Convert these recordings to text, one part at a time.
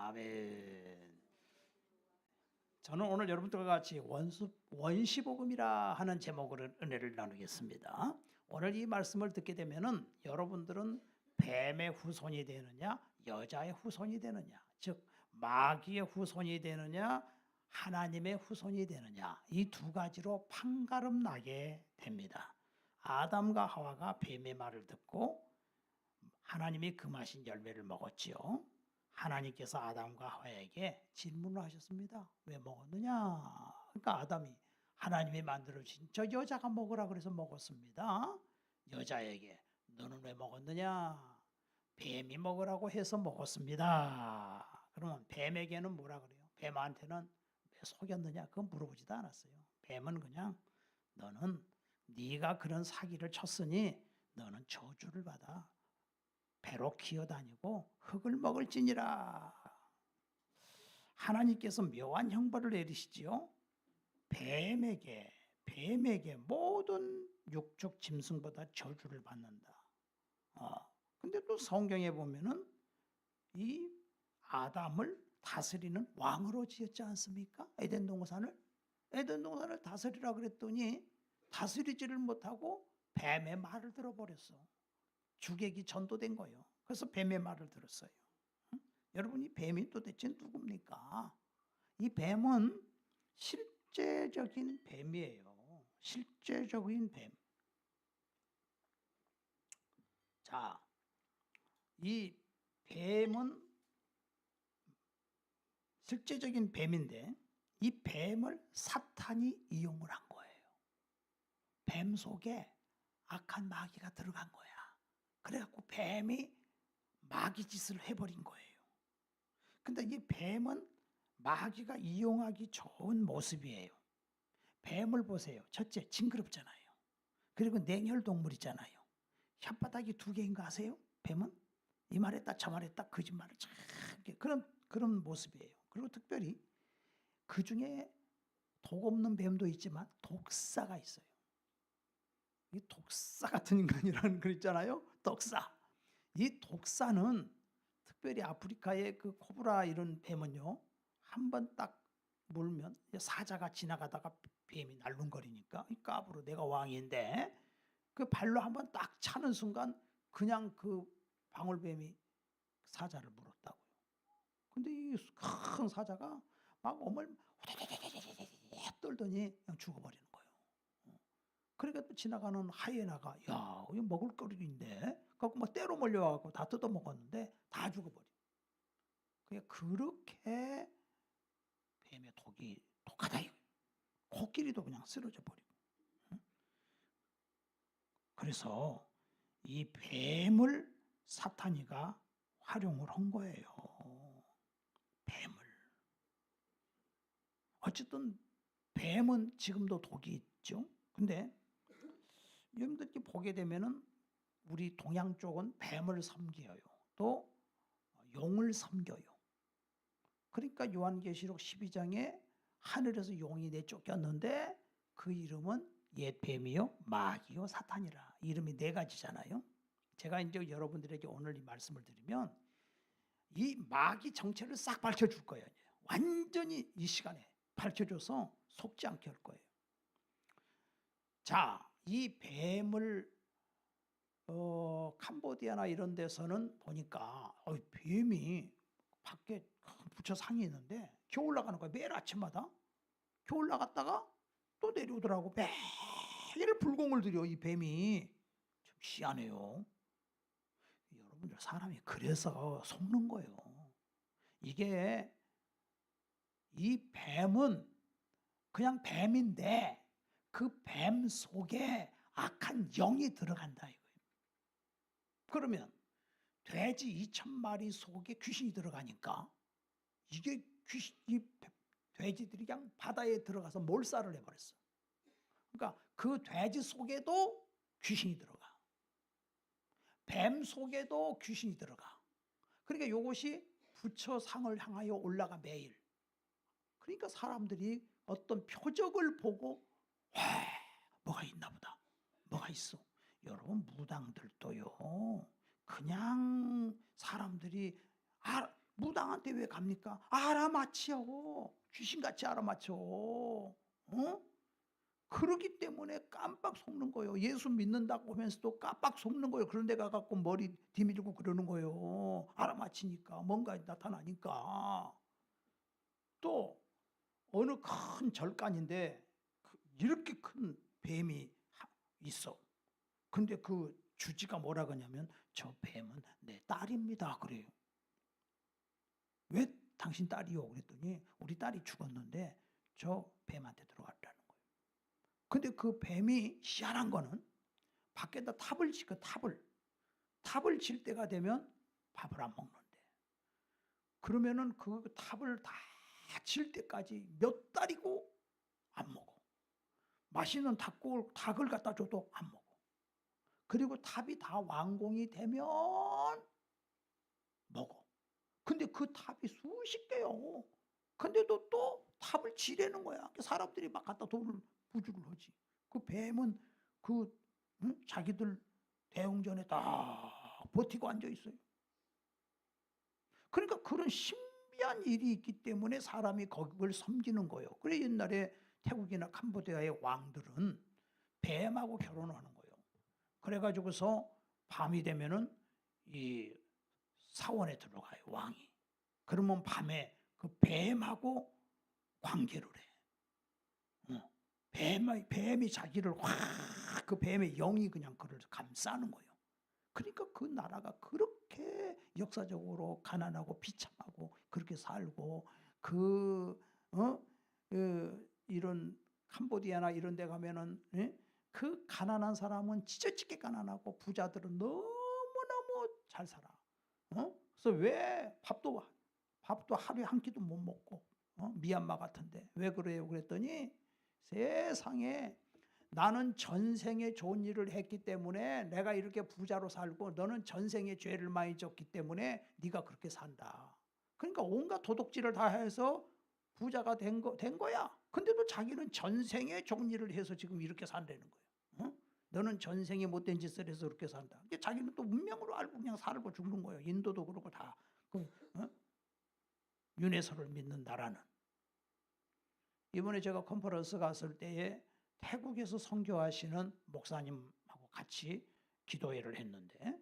아멘. 저는 오늘 여러분들과 같이 원시복음이라 하는 제목으로 은혜를 나누겠습니다. 오늘 이 말씀을 듣게 되면은 여러분들은 뱀의 후손이 되느냐, 여자의 후손이 되느냐, 즉 마귀의 후손이 되느냐, 하나님의 후손이 되느냐, 이 두 가지로 판가름 나게 됩니다. 아담과 하와가 뱀의 말을 듣고 하나님이 금하신 열매를 먹었지요. 하나님께서 아담과 하와에게 질문을 하셨습니다. 왜 먹었느냐? 그러니까 아담이 하나님이 만들어주신 저 여자가 먹으라 그래서 먹었습니다. 여자에게 너는 왜 먹었느냐? 뱀이 먹으라고 해서 먹었습니다. 그러면 뱀에게는 뭐라 그래요? 뱀한테는 왜 속였느냐? 그건 물어보지도 않았어요. 뱀은 그냥 너는 네가 그런 사기를 쳤으니 너는 저주를 받아 배로 기어다니고 흙을 먹을지니라. 하나님께서 묘한 형벌을 내리시지요. 뱀에게 모든 육축 짐승보다 저주를 받는다. 근데 또 성경에 보면은 이 아담을 다스리는 왕으로 지었지 않습니까? 에덴 동산을 다스리라 그랬더니 다스리지를 못하고 뱀의 말을 들어버렸어. 주객이 전도된 거예요. 그래서 뱀의 말을 들었어요. 여러분, 이 뱀이 도대체 누굽니까? 이 뱀은 실제적인 뱀이에요. 실제적인 뱀. 자, 이 뱀은 실제적인 뱀인데 이 뱀을 사탄이 이용을 한 거예요. 뱀 속에 악한 마귀가 들어간 거야. 그래갖고 뱀이 마귀 짓을 해버린 거예요. 근데 이 뱀은 마귀가 이용하기 좋은 모습이에요. 뱀을 보세요. 첫째, 징그럽잖아요. 그리고 냉혈동물이잖아요. 혓바닥이 두 개인 거 아세요? 뱀은 이 말했다 저 말했다 거짓말을 참 그런 모습이에요. 그리고 특별히 그 중에 독 없는 뱀도 있지만 독사가 있어요. 이 독사 같은 인간이라는 거 있잖아요. 독사. 이 독사는 특별히 아프리카의 그 코브라 이런 뱀은요, 한번 딱 물면 사자가 지나가다가 뱀이 날름거리니까 이 까불어 내가 왕인데 그 발로 한번 딱 차는 순간 그냥 그 방울뱀이 사자를 물었다고요. 근데 이 큰 사자가 막 엄을 후다다다다다다 떨더니 그냥 죽어버리는 거예요. 그러니까 또 지나가는 하이에나가 야, 이거 먹을 거리인데 갖고 막 때로 몰려와갖고 다 뜯어 먹었는데 다 죽어버려. 그렇게 뱀의 독이 독하다. 코끼리도 그냥 쓰러져 버리고. 그래서 이 뱀을 사탄이가 활용을 한 거예요. 뱀을. 어쨌든 뱀은 지금도 독이 있죠. 근데 여러분들이 보게 되면은 우리 동양 쪽은 뱀을 섬겨요. 또 용을 섬겨요. 그러니까 요한계시록 12장에 하늘에서 용이 내쫓겼는데 그 이름은 옛 뱀이요 마귀요 사탄이라. 이름이 네 가지잖아요. 제가 이제 여러분들에게 오늘 이 말씀을 드리면 이 마귀 정체를 싹 밝혀줄 거예요. 완전히 이 시간에 밝혀줘서 속지 않게 할 거예요. 자, 이 뱀을 캄보디아나 이런 데서는 보니까 뱀이 밖에 부처 상이 있는데 겨 올라가는 거야. 매일 아침마다 겨 올라갔다가 또 내려오더라고. 매일 불공을 들여 이 뱀이. 좀 희한해요. 여러분들 사람이 그래서 속는 거예요. 이게 이 뱀은 그냥 뱀인데 그 뱀 속에 악한 영이 들어간다 이거예요. 그러면 돼지 2,000마리 속에 귀신이 들어가니까 이게 이 돼지들이 그냥 바다에 들어가서 몰살을 해버렸어. 그러니까 그 돼지 속에도 귀신이 들어가. 뱀 속에도 귀신이 들어가. 그러니까 이것이 부처 상을 향하여 올라가 매일. 그러니까 사람들이 어떤 표적을 보고 뭐가 있나 보다. 뭐가 있어. 여러분 무당들도요. 그냥 사람들이 무당한테 왜 갑니까? 알아맞혀. 귀신같이 알아맞혀. 그러기 때문에 깜빡 속는 거예요. 예수 믿는다고 하면서도 깜빡 속는 거예요. 그런 데 가갖고 머리 디밀고 그러는 거예요. 알아맞히니까, 뭔가 나타나니까. 또 어느 큰 절간인데 이렇게 큰 뱀이 있어. 근데 그 주지가 뭐라 그러냐면 저 뱀은 내 딸입니다 그래요. 왜 당신 딸이요? 그랬더니 우리 딸이 죽었는데 저 뱀한테 들어갔다는 거예요. 근데 그 뱀이 희한한 거는 밖에다 탑을 치, 탑을 칠 때가 되면 밥을 안 먹는데, 그러면은 그 탑을 다 칠 때까지 몇 달이고 안 먹어. 맛있는 닭을 갖다 줘도 안 먹어. 그리고 탑이 다 완공이 되면 먹어. 근데 그 탑이 수십 개요. 근데도 또 탑을 지려는 거야. 사람들이 막 갖다 돈을 부주를 하지. 그 뱀은 자기들 대웅전에 딱 버티고 앉아 있어요. 그러니까 그런 신비한 일이 있기 때문에 사람이 그걸 섬기는 거예요. 그래 옛날에 태국이나 캄보디아의 왕들은 뱀하고 결혼하는 거예요. 그래가지고서 밤이 되면은 이 사원에 들어가요, 왕이. 그러면 밤에 그 뱀하고 관계를 해. 뱀이 자기를 확, 그 뱀의 영이 그냥 그를 감싸는 거예요. 그러니까 그 나라가 그렇게 역사적으로 가난하고 비참하고 그렇게 살고, 이런 캄보디아나 이런 데 가면은, 그 가난한 사람은 지저지게 가난하고 부자들은 너무너무 잘 살아. 그래서 왜 밥도 하루에 한 끼도 못 먹고, 미얀마 같은데 왜 그래요? 그랬더니 세상에 나는 전생에 좋은 일을 했기 때문에 내가 이렇게 부자로 살고, 너는 전생에 죄를 많이 졌기 때문에 네가 그렇게 산다. 그러니까 온갖 도둑질을 다 해서 부자가 된 거야. 근데도 자기는 전생에 좋은 일을 해서 지금 이렇게 산다는 거예요. 너는 전생에 못된 짓을 해서 그렇게 산다. 자기는 또 운명으로 알고 그냥 살고 죽는 거예요. 인도도 그렇고 다. 윤회설을 믿는 나라는. 이번에 제가 컨퍼런스 갔을 때에 태국에서 선교하시는 목사님하고 같이 기도회를 했는데,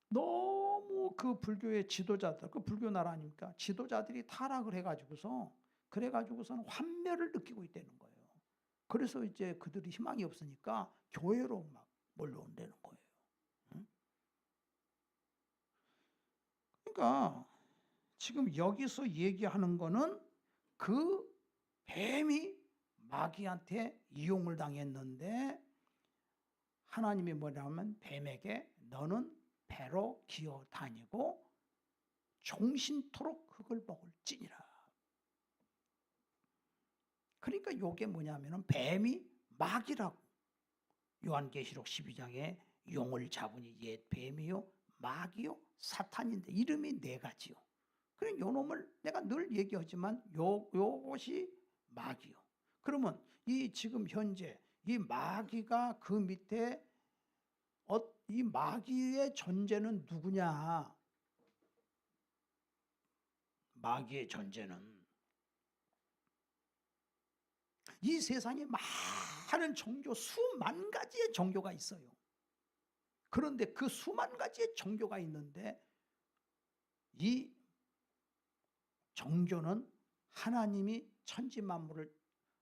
너무 그 불교의 지도자들, 그 불교 나라 아닙니까? 지도자들이 타락을 그래가지고서는 환멸을 느끼고 있다는 거예요. 그래서 이제 그들이 희망이 없으니까 교회로 막 몰려온다는 거예요. 그러니까 지금 여기서 얘기하는 거는 그 뱀이 마귀한테 이용을 당했는데, 하나님이 뭐냐면 뱀에게 너는 배로 기어 다니고 종신토록 흙을 먹을지니라. 그러니까 요게 뭐냐면은 뱀이 마귀라고. 요한계시록 12장에 용을 잡으니 옛 뱀이요 마귀요 사탄인데 이름이 네 가지요. 그래 요 놈을 내가 늘 얘기하지만 요것이 마귀요. 그러면 이 지금 현재 이 마귀가 그 밑에 이 마귀의 존재는 누구냐? 마귀의 존재는 이 세상에 많은 종교, 수만 가지의 종교가 있어요. 그런데 그 수만 가지의 종교가 있는데 이 종교는 하나님이 천지 만물을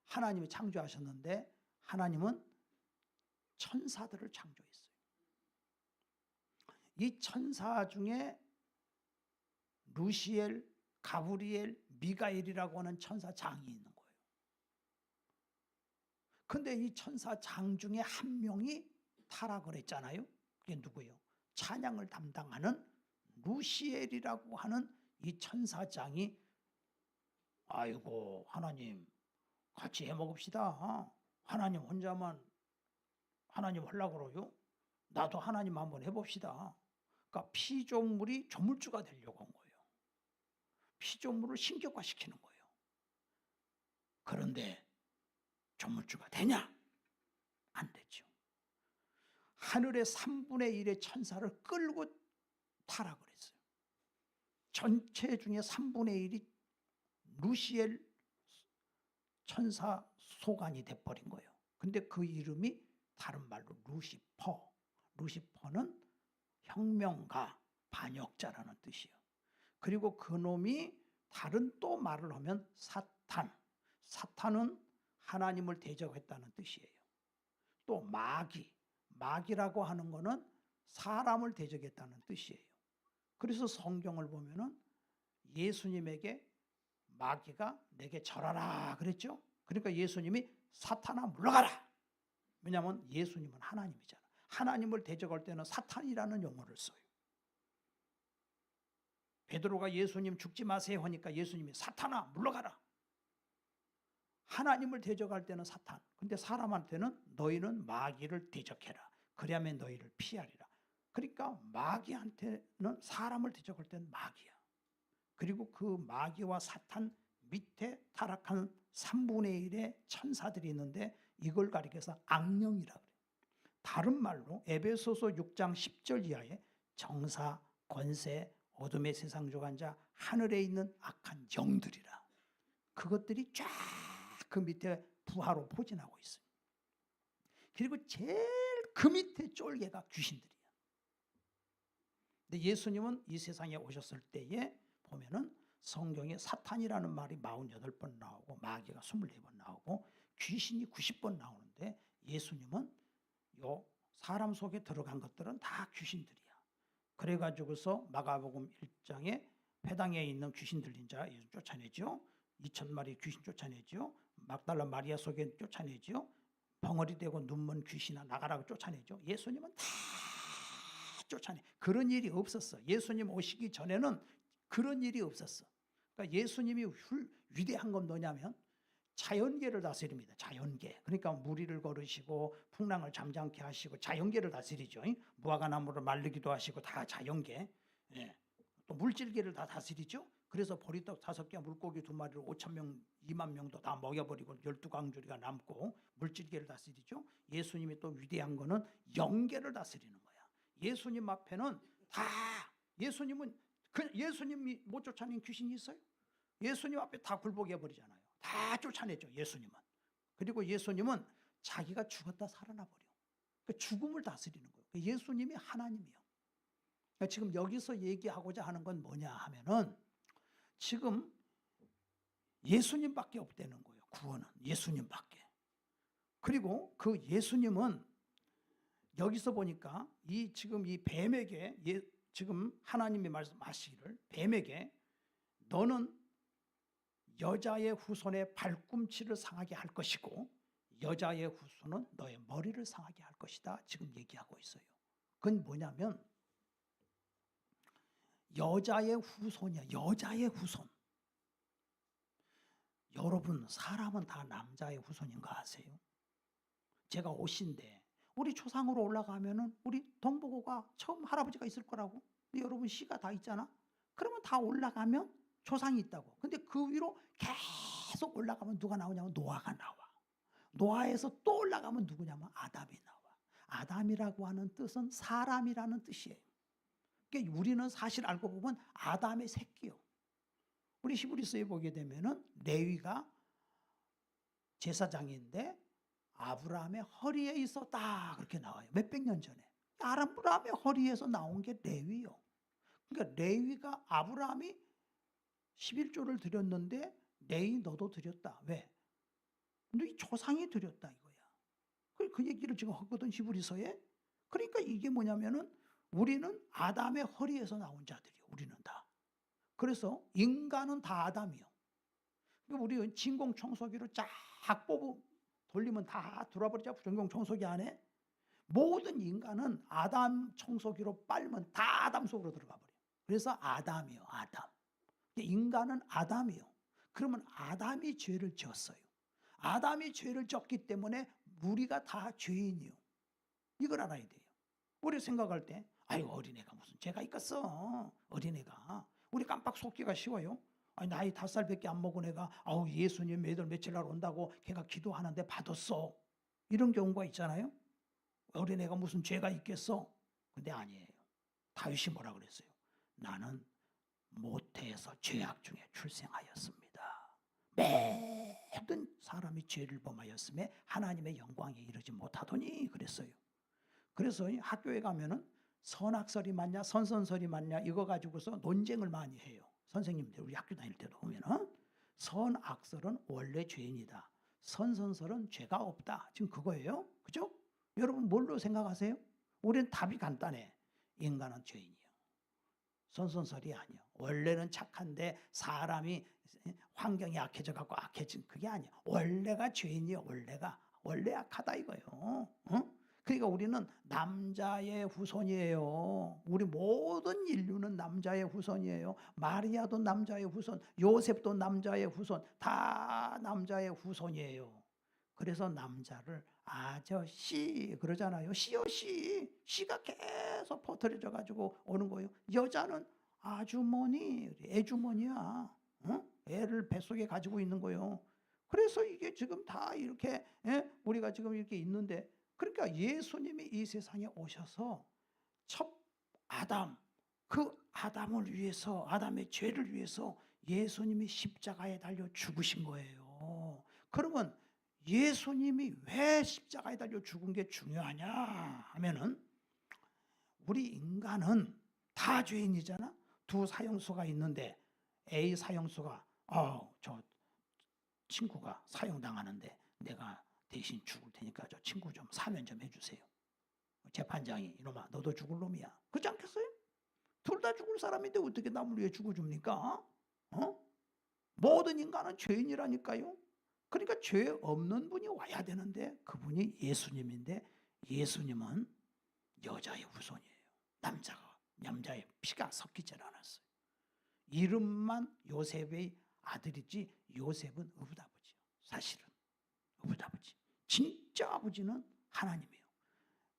하나님이 창조하셨는데 하나님은 천사들을 창조했어요. 이 천사 중에 루시엘, 가브리엘, 미가엘이라고 하는 천사장이 있는 거예요. 근데 이 천사장 중에 한 명이 타락을 했잖아요. 그게 누구예요? 찬양을 담당하는 루시엘이라고 하는 이 천사장이 아이고 하나님 같이 해먹읍시다. 하나님 혼자만 하나님 하려고 그러요? 나도 하나님 한번 해봅시다. 그러니까 피조물이 조물주가 되려고 한 거예요. 피조물을 신격화시키는 거예요. 그런데 조물주가 되냐? 안 되죠. 하늘의 3분의 1의 천사를 끌고 타락을 했어요. 전체 중에 3분의 1이 루시엘 천사 소관이 돼버린 거예요. 근데 그 이름이 다른 말로 루시퍼. 루시퍼는 혁명가, 반역자라는 뜻이에요. 그리고 그 놈이 다른 또 말을 하면 사탄. 사탄은 하나님을 대적했다는 뜻이에요. 또 마귀. 마귀라고 하는 거는 사람을 대적했다는 뜻이에요. 그래서 성경을 보면은 예수님에게 마귀가 내게 절하라 그랬죠. 그러니까 예수님이 사탄아 물러가라. 왜냐하면 예수님은 하나님이잖아. 하나님을 대적할 때는 사탄이라는 용어를 써요. 베드로가 예수님 죽지 마세요 하니까 예수님이 사탄아 물러가라. 하나님을 대적할 때는 사탄. 근데 사람한테는 너희는 마귀를 대적해라. 그래야만 너희를 피하리라. 그러니까 마귀한테는 사람을 대적할 때는 마귀야. 그리고 그 마귀와 사탄 밑에 타락한 3분의 1의 천사들이 있는데 이걸 가리켜서 악령이라 그래요. 다른 말로 에베소서 6장 10절 이하에 정사, 권세, 어둠의 세상 주관자, 하늘에 있는 악한 영들이라. 그것들이 쫙 그 밑에 부하로 포진하고 있어요. 그리고 제일 그 밑에 쫄개가 귀신들이야. 근데 예수님은 이 세상에 오셨을 때에 보면은 성경에 사탄이라는 말이 48번 나오고 마귀가 24번 나오고 귀신이 90번 나오는데 예수님은 요 사람 속에 들어간 것들은 다 귀신들이야. 그래가지고서 마가복음 1장에 회당에 있는 귀신 들린 자 예수 쫓아내죠. 2,000마리 귀신 쫓아내죠. 막달라 마리아 속에 쫓아내죠. 벙어리 되고 눈먼 귀신아 나가라고 쫓아내죠. 예수님은 다 쫓아내. 그런 일이 없었어. 예수님 오시기 전에는 그런 일이 없었어. 그러니까 예수님이 위대한 건 뭐냐면 자연계를 다스립니다. 자연계. 그러니까 무리를 걸으시고 풍랑을 잠잠케 하시고 자연계를 다스리죠. 무화과나무를 말리기도 하시고 다 자연계. 예. 또 물질계를 다 다스리죠. 그래서 보리떡 5개, 물고기 2마리로 5,000명, 2만 명도 다 먹여버리고 12광주리가 남고 물질계를 다스리죠. 예수님이 또 위대한 거는 영계를 다스리는 거야. 예수님 앞에는 다 예수님은 예수님이 못 쫓아낸 귀신이 있어요? 예수님 앞에 다 굴복해 버리잖아요. 다 쫓아내죠. 예수님은. 그리고 예수님은 자기가 죽었다 살아나 버려. 그러니까 죽음을 다스리는 거예요. 예수님이 하나님이요. 그러니까 지금 여기서 얘기하고자 하는 건 뭐냐 하면은 지금 예수님밖에 없다는 거예요. 구원은 예수님밖에. 그리고 그 예수님은 여기서 보니까 지금 이 뱀에게 지금 하나님이 말씀하시기를 뱀에게 너는 여자의 후손의 발꿈치를 상하게 할 것이고 여자의 후손은 너의 머리를 상하게 할 것이다. 지금 얘기하고 있어요. 그건 뭐냐면 여자의 후손이야. 여자의 후손. 여러분 사람은 다 남자의 후손인 거 아세요? 제가 옷인데 우리 초상으로 올라가면은 우리 동복호가 처음 할아버지가 있을 거라고. 근데 여러분 씨가 다 있잖아. 그러면 다 올라가면 조상이 있다고. 근데 그 위로 계속 올라가면 누가 나오냐면 노아가 나와. 노아에서 또 올라가면 누구냐면 아담이 나와. 아담이라고 하는 뜻은 사람이라는 뜻이에요. 그러니까 우리는 사실 알고 보면 아담의 새끼요. 우리 히브리서에 보게 되면은 레위가 제사장인데 아브라함의 허리에 있었다 그렇게 나와요. 몇백 년 전에. 아브라함의 허리에서 나온 게 레위요. 그러니까 레위가 아브라함이 11조를 드렸는데 레위 너도 드렸다. 왜? 너희 조상이 드렸다 이거야. 그 얘기를 지금 하거든 히브리서에. 그러니까 이게 뭐냐면은 우리는 아담의 허리에서 나온 자들이요. 우리는 다. 그래서 인간은 다 아담이요. 그러니까 우리 진공 청소기로 쫙 돌리면 다 돌아버리자. 진공 청소기 안에 모든 인간은 아담 청소기로 빨면 다 아담 속으로 들어가 버려. 그래서 아담이요. 아담. 인간은 아담이요. 그러면 아담이 죄를 지었어요. 아담이 죄를 졌기 때문에 우리가 다 죄인이요. 이걸 알아야 돼요. 우리 생각할 때 아이고 어린애가 무슨 죄가 있겠어. 어린애가. 우리 깜빡 속기가 쉬워요. 아니, 나이 5살밖에 안 먹은 애가 아우 예수님 매달 며칠 날 온다고 걔가 기도하는데 받았어. 이런 경우가 있잖아요. 어린애가 무슨 죄가 있겠어. 근데 아니에요. 다윗이 뭐라 그랬어요? 나는 모태에서 죄악 중에 출생하였습니다. 모든 사람이 죄를 범하였음에 하나님의 영광에 이르지 못하더니 그랬어요. 그래서 학교에 가면은 선악설이 맞냐 선선설이 맞냐 이거 가지고서 논쟁을 많이 해요. 선생님들 우리 학교 다닐 때도 보면은 선악설은 원래 죄인이다. 선선설은 죄가 없다. 지금 그거예요. 그죠? 여러분 뭘로 생각하세요? 우리는 답이 간단해. 인간은 죄인이요. 선선설이 아니요. 원래는 착한데 사람이 환경이 악해져 갖고 악해진 그게 아니야. 원래가 죄인이요. 원래 악하다 이거예요. 응? 그러니까 우리는 남자의 후손이에요. 우리 모든 인류는 남자의 후손이에요. 마리아도 남자의 후손, 요셉도 남자의 후손, 다 남자의 후손이에요. 그래서 남자를 아저씨 그러잖아요. 씨어씨, 씨가 계속 퍼뜨려져 가지고 오는 거예요. 여자는 아주머니, 애주머니야. 응? 애를 뱃속에 가지고 있는 거예요. 그래서 이게 지금 다 이렇게 우리가 지금 이렇게 있는데, 그러니까 예수님이 이 세상에 오셔서 첫 아담, 그 아담을 위해서, 아담의 죄를 위해서 예수님이 십자가에 달려 죽으신 거예요. 그러면 예수님이 왜 십자가에 달려 죽은 게 중요하냐 하면은, 우리 인간은 다 죄인이잖아. 두 사형수가 있는데 A 사형수가 저 친구가 사형당하는데 내가 대신 죽을 테니까 저 친구 좀 사면 좀 해주세요. 재판장이 이놈아 너도 죽을 놈이야. 그렇지 않겠어요? 둘 다 죽을 사람인데 어떻게 남을 위해 죽어줍니까? 모든 인간은 죄인이라니까요. 그러니까 죄 없는 분이 와야 되는데 그분이 예수님인데, 예수님은 여자의 후손이에요. 남자의 피가 섞이질 않았어요. 이름만 요셉의 아들이지 요셉은 어부다부지요. 사실은 어부다부지. 진짜 아버지는 하나님이에요.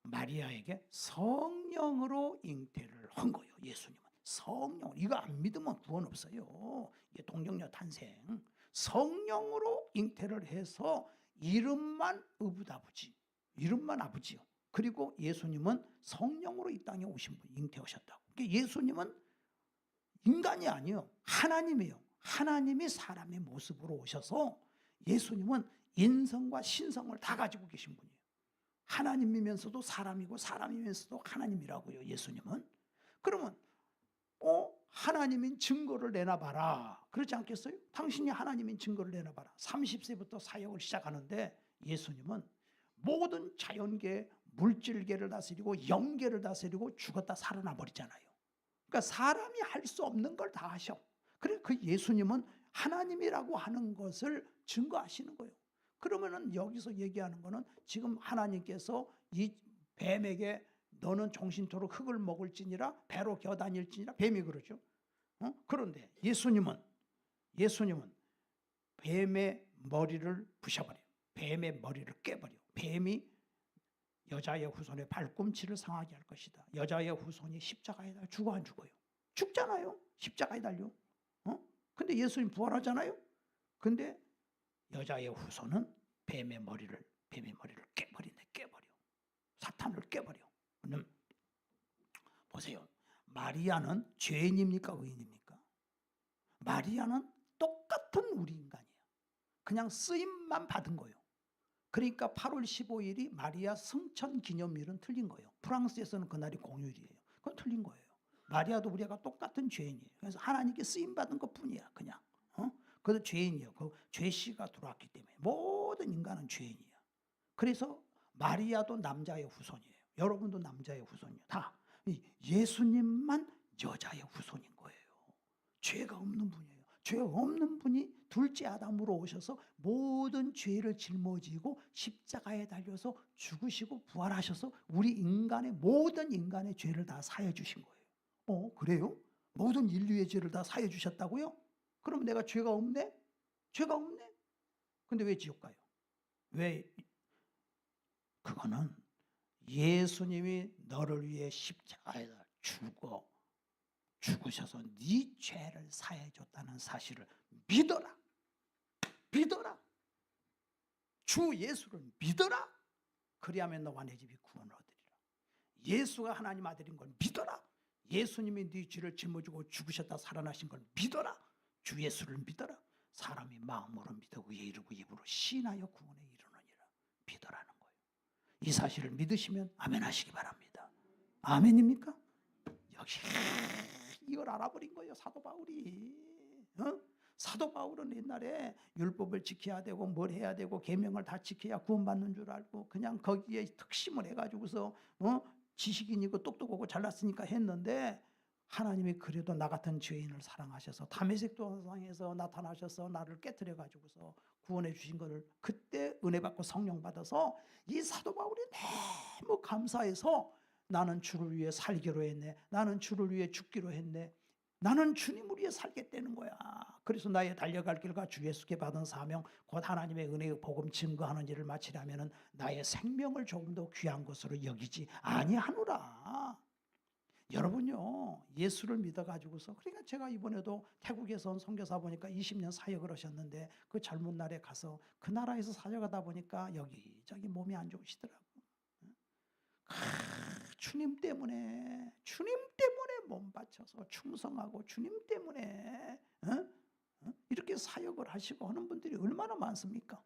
마리아에게 성령으로 잉태를 한 거예요. 예수님은 성령, 이거 안 믿으면 구원 없어요. 이게 동정녀 탄생, 성령으로 잉태를 해서 이름만 어부다부지, 이름만 아버지요. 그리고 예수님은 성령으로 이 땅에 오신 분, 잉태하셨다고. 그러니까 예수님은 인간이 아니에요. 하나님이에요. 하나님이 사람의 모습으로 오셔서 예수님은 인성과 신성을 다 가지고 계신 분이에요. 하나님이면서도 사람이고 사람이면서도 하나님이라고요. 예수님은. 그러면 하나님인 증거를 내놔봐라. 그렇지 않겠어요? 당신이 하나님인 증거를 내놔봐라. 30세부터 사역을 시작하는데 예수님은 모든 자연계, 물질계를 다스리고 영계를 다스리고 죽었다 살아나 버리잖아요. 그러니까 사람이 할 수 없는 걸 다 하셔. 그래서 그 예수님은 하나님이라고 하는 것을 증거하시는 거예요. 그러면은 여기서 얘기하는 거는 지금 하나님께서 이 뱀에게 너는 종신토록 흙을 먹을지니라 배로 겨다닐지니라, 뱀이 그러죠. 그런데 예수님은 뱀의 머리를 부셔버려요. 뱀의 머리를 깨버려. 뱀이 여자의 후손의 발꿈치를 상하게 할 것이다. 여자의 후손이 십자가에 달려 죽어 안 죽어요? 죽잖아요. 십자가에 달려. 근데 예수님 부활하잖아요. 근데 여자의 후손은 뱀의 머리를 깨버려. 사탄을 깨버려. 그럼 보세요. 마리아는 죄인입니까? 의인입니까? 마리아는 똑같은 우리 인간이에요. 그냥 쓰임만 받은 거예요. 그러니까 8월 15일이 마리아 승천 기념일은 틀린 거예요. 프랑스에서는 그날이 공휴일이에요. 그건 틀린 거예요. 마리아도 우리가 똑같은 죄인이에요. 그래서 하나님께 쓰임 받은 것뿐이야. 그냥. 그래도 죄인이에요. 그 죄씨가 들어왔기 때문에 모든 인간은 죄인이야. 그래서 마리아도 남자의 후손이에요. 여러분도 남자의 후손이에요. 다. 예수님만 여자의 후손인 거예요. 죄가 없는 분이에요. 죄 없는 분이 둘째 아담으로 오셔서 모든 죄를 짊어지고 십자가에 달려서 죽으시고 부활하셔서 우리 인간의 모든 인간의 죄를 다 사해 주신 거예요. 그래요? 모든 인류의 죄를 다 사해 주셨다고요? 그럼 내가 죄가 없네? 죄가 없네? 근데 왜 지옥 가요? 왜? 그거는 예수님이 너를 위해 십자가에 죽으셔서 네 죄를 사해 줬다는 사실을 믿어라. 주 예수를 믿어라. 그리하면 너와 내 집이 구원을 얻으리라. 예수가 하나님 아들인 걸 믿어라. 예수님이 네 죄를 짊어지고 죽으셨다 살아나신 걸 믿어라. 주 예수를 믿어라. 사람이 마음으로 믿어 의에 이르고 입으로 시인하여 구원에 이르느니라. 믿으라는 거예요. 이 사실을 믿으시면 아멘 하시기 바랍니다. 아멘입니까? 역시 이걸 알아버린 거예요, 사도 바울이. 사도 바울은 옛날에 율법을 지켜야 되고 뭘 해야 되고 계명을 다 지켜야 구원받는 줄 알고 그냥 거기에 특심을 해가지고서 지식인이고 똑똑하고 잘났으니까 했는데, 하나님이 그래도 나 같은 죄인을 사랑하셔서 다메섹 도상에서 나타나셔서 나를 깨트려 가지고서 구원해 주신 것을 그때 은혜 받고 성령 받아서 이 사도 바울이 너무 감사해서 나는 주를 위해 살기로 했네. 나는 주를 위해 죽기로 했네. 나는 주님을 위해 살겠다는 거야. 그래서 나의 달려갈 길과 주 예수께 받은 사명, 곧 하나님의 은혜의 복음 증거하는 일을 마치려면 나의 생명을 조금 더 귀한 것으로 여기지 아니하노라. 여러분요, 예수를 믿어가지고서, 그러니까 제가 이번에도 태국에서 온 선교사 보니까 20년 사역을 하셨는데 그 젊은 날에 가서 그 나라에서 사역하다 보니까 여기저기 몸이 안 좋으시더라고요. 주님 때문에 몸 바쳐서 충성하고 주님 때문에 이렇게 사역을 하시고 하는 분들이 얼마나 많습니까?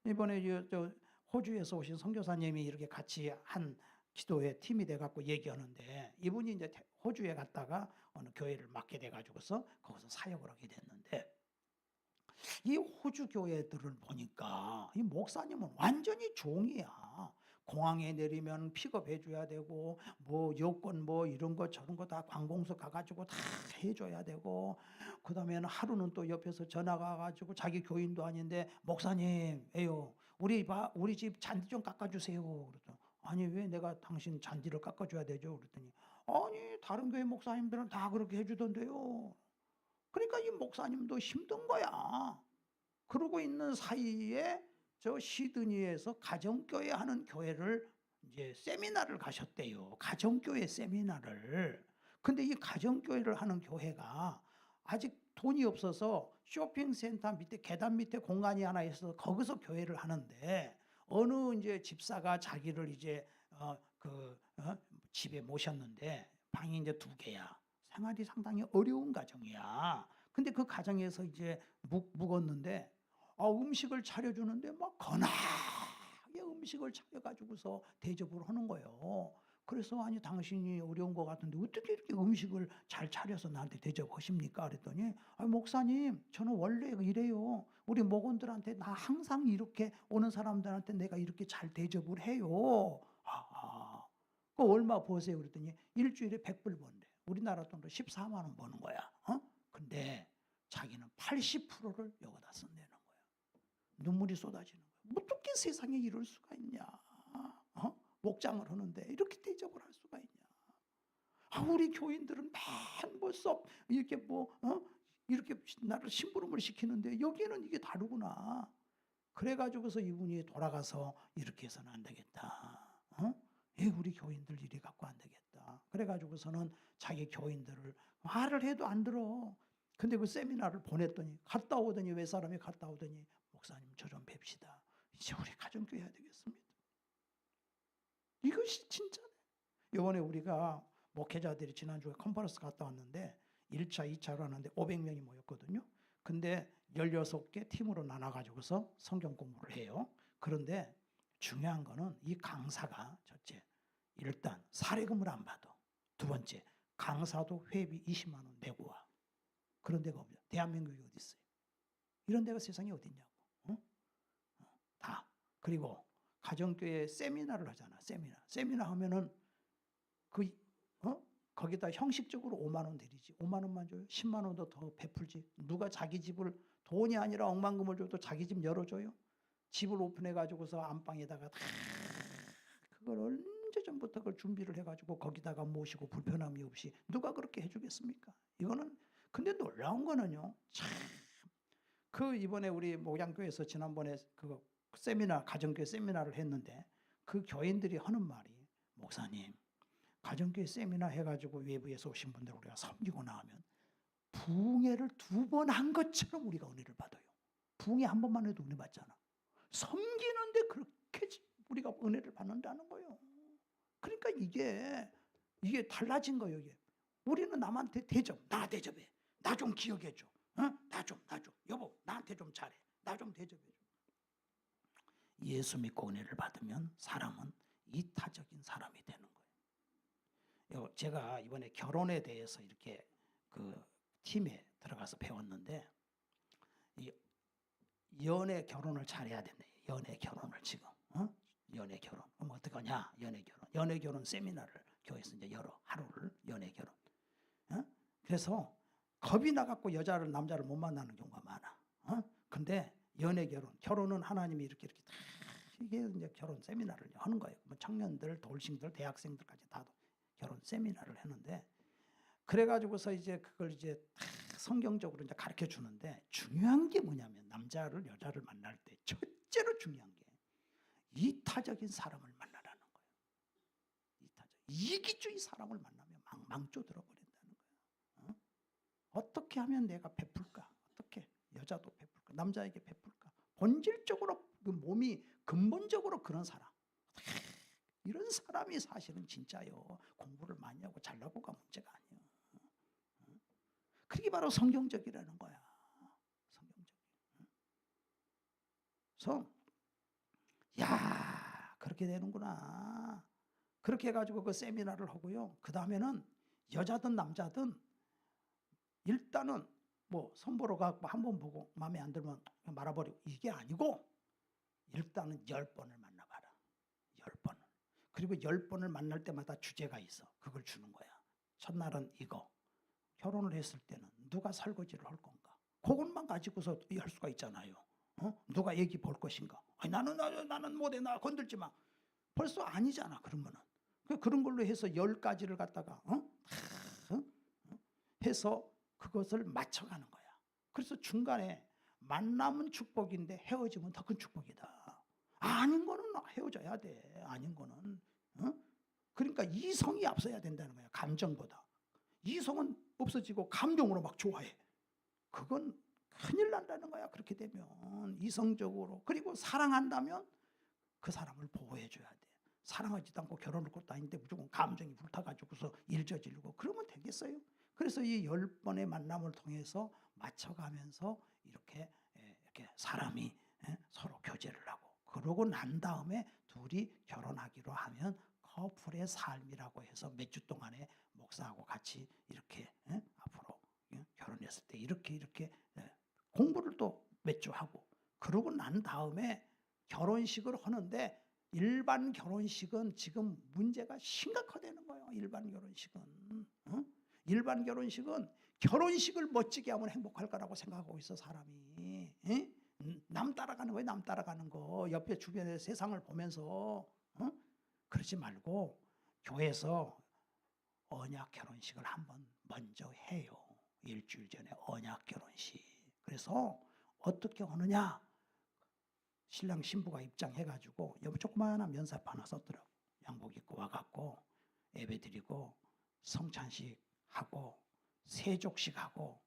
이번에 저 호주에서 오신 선교사님이 이렇게 같이 한 기도회 팀이 돼갖고 얘기하는데, 이분이 이제 호주에 갔다가 어느 교회를 맡게 돼가지고서 거기서 사역을 하게 됐는데, 이 호주 교회들을 보니까 이 목사님은 완전히 종이야. 공항에 내리면 픽업해 줘야 되고, 뭐 여권 뭐 이런 거 저런 거 다 관공서 가가지고 다 해줘야 되고, 그 다음에는 하루는 또 옆에서 전화가 가지고 자기 교인도 아닌데, 목사님, 에요, 우리 집 잔디 좀 깎아주세요. 그랬더니, 아니 왜 내가 당신 잔디를 깎아줘야 되죠? 그랬더니, 아니 다른 교회 목사님들은 다 그렇게 해주던데요. 그러니까 이 목사님도 힘든 거야. 그러고 있는 사이에 저 시드니에서 가정교회 하는 교회를 이제 세미나를 가셨대요. 가정교회 세미나를. 근데 이 가정교회를 하는 교회가 아직 돈이 없어서 쇼핑센터 밑에 계단 밑에 공간이 하나 있어서 거기서 교회를 하는데, 어느 이제 집사가 자기를 이제 집에 모셨는데 방이 이제 2개야. 생활이 상당히 어려운 가정이야. 근데 그 가정에서 이제 묵었는데, 음식을 차려주는데 막 거나하게 음식을 차려가지고서 대접을 하는 거예요. 그래서 아니 당신이 어려운 것 같은데 어떻게 이렇게 음식을 잘 차려서 나한테 대접하십니까? 그랬더니, 목사님 저는 원래 이래요. 우리 목원들한테 나 항상 이렇게 오는 사람들한테 내가 이렇게 잘 대접을 해요. 그 얼마 버세요? 그랬더니 일주일에 100불 번대. 우리나라 돈으로 14만 원 버는 거야. 근데 자기는 80%를 여기다 쓴다는 거야. 눈물이 쏟아지는 거야. 어떻게 세상에 이럴 수가 있냐? 목장을 하는데 이렇게 대접을 할 수가 있냐? 우리 교인들은 맨 이렇게 이렇게 나를 심부름을 시키는데 여기는 이게 다르구나. 그래가지고서 이분이 돌아가서 이렇게 해서는 안 되겠다. 우리 교인들 이리 갖고 안 되겠다. 그래가지고서는 자기 교인들을 말을 해도 안 들어. 근데 그 세미나를 보냈더니 갔다 오더니, 왜 사람이 갔다 오더니, 목사님 저 좀 뵙시다. 이제 우리 가정교회 해야 되겠습니다. 이것이 진짜네. 이번에 우리가 목회자들이 지난주에 컨퍼런스 갔다 왔는데 1차, 2차로 하는데 500명이 모였거든요. 근데 16개 팀으로 나눠가지고서 성경 공부를 해요. 그런데 중요한 거는 이 강사가 첫째, 일단 사례금을 안 받아. 두 번째, 강사도 회비 20만 원 내고 와. 그런 데가 없냐? 대한민국이 어디 있어요? 이런 데가 세상에 어디 있냐고. 다. 그리고 가정교회 세미나를 하잖아. 세미나 하면은 거기다 형식적으로 5만 원 드리지. 5만 원만 줘요? 10만 원도 더 베풀지. 누가 자기 집을 돈이 아니라 억만금을 줘도 자기 집 열어줘요? 집을 오픈해 가지고서 안방에다가 다 그걸 언제 전부터 그걸 준비를 해가지고 거기다가 모시고 불편함이 없이 누가 그렇게 해주겠습니까? 이거는. 근데 놀라운 거는요, 참, 이번에 우리 목양교회에서 지난번에 그 세미나, 가정교회 세미나를 했는데 그 교인들이 하는 말이, 목사님 가정교회 세미나 해가지고 외부에서 오신 분들 우리가 섬기고 나면 부흥회를 2번 한 것처럼 우리가 은혜를 받아요. 부흥회 한 번만 해도 은혜 받잖아. 섬기는데 그렇게 우리가 은혜를 받는다는 거예요. 그러니까 이게 달라진 거예요. 이게 우리는 남한테 대접, 나 대접해. 나 좀 기억해줘. 나 좀. 여보, 나한테 좀 잘해. 나 좀 대접해줘. 예수 믿고 은혜를 받으면 사람은 이타적인 사람이 되는 거예요. 제가 이번에 결혼에 대해서 이렇게 그 팀에 들어가서 배웠는데, 이 연애 결혼을 잘해야 된다. 연애 결혼을 지금, 연애 결혼. 그럼 어떻게 하냐? 연애 결혼 세미나를 교회에서 이제 열어, 하루를 연애 결혼. 그래서 겁이 나갖고 여자를 남자를 못 만나는 경우가 많아. 근데 연애 결혼은 하나님이 이렇게 다 이게 이제 결혼 세미나를 하는 거예요. 뭐 청년들, 돌싱들, 대학생들까지 다 결혼 세미나를 했는데, 그래가지고서 이제 그걸 이제 다 성경적으로 이제 가르쳐 주는데, 중요한 게 뭐냐면 남자를 여자를 만날 때 첫째로 중요한 게 이타적인 사람을 만나라는 거예요. 이기주의 사람을 만나면 망조 들어버린다는 거예요. 어떻게 하면 내가 베풀까? 어떻게 여자도 베풀까? 남자에게 베풀까? 본질적으로 그 몸이 근본적으로 그런 사람, 이런 사람이 사실은 진짜요. 공부를 많이 하고 잘나고가 문제가 아니에요. 그게 바로 성경적이라는 거야. 성경적. 그래서 야, 그렇게 되는구나. 그렇게 해가지고 그 세미나를 하고요. 그 다음에는 여자든 남자든 일단은 뭐 선보러 가고 한 번 보고 마음에 안 들면 말아버리고, 이게 아니고 일단은 10번을 만나봐라. 10번을. 그리고 10번을 만날 때마다 주제가 있어. 그걸 주는 거야. 첫날은 이거. 결혼을 했을 때는 누가 설거지를 할 건가? 그것만 가지고서 할 수가 있잖아요. 누가 애기 볼 것인가? 아니, 나는 못해. 나 건들지 마. 벌써 아니잖아. 그러면은. 그런 걸로 해서 10가지를 갖다가 해서 그것을 맞춰가는 거야. 그래서 중간에 만남은 축복인데 헤어지면 더 큰 축복이다. 아닌 거는 헤어져야 돼. 아닌 거는. 그러니까 이성이 앞서야 된다는 거야. 감정보다. 이성은 없어지고 감정으로 막 좋아해. 그건 큰일 난다는 거야. 그렇게 되면 이성적으로. 그리고 사랑한다면 그 사람을 보호해줘야 돼. 사랑하지도 않고 결혼할 것도 아닌데 무조건 감정이 불타가지고서 일저지르고 그러면 되겠어요? 그래서 이 10번의 만남을 통해서 맞춰가면서 이렇게 사람이 서로 교제를 하고, 그러고 난 다음에 둘이 결혼하기로 하면 커플의 삶이라고 해서 몇 주 동안에 목사하고 같이 이렇게 앞으로 결혼했을 때 이렇게 공부를 또 몇 주 하고, 그러고 난 다음에 결혼식을 하는데, 일반 결혼식은 지금 문제가 심각하다는 거예요. 일반 결혼식은 결혼식을 멋지게 하면 행복할 거라고 생각하고 있어, 사람이. 남 따라가는 거예요. 남 따라가는 거. 옆에 주변의 세상을 보면서. 그러지 말고 교회에서 언약 결혼식을 한번 먼저 해요. 일주일 전에 언약 결혼식. 그래서 어떻게 하느냐? 신랑 신부가 입장해가지고 조그마한 면사포 하나 썼더라고. 양복 입고 와갖고 예배 드리고 성찬식 하고 세족식 하고,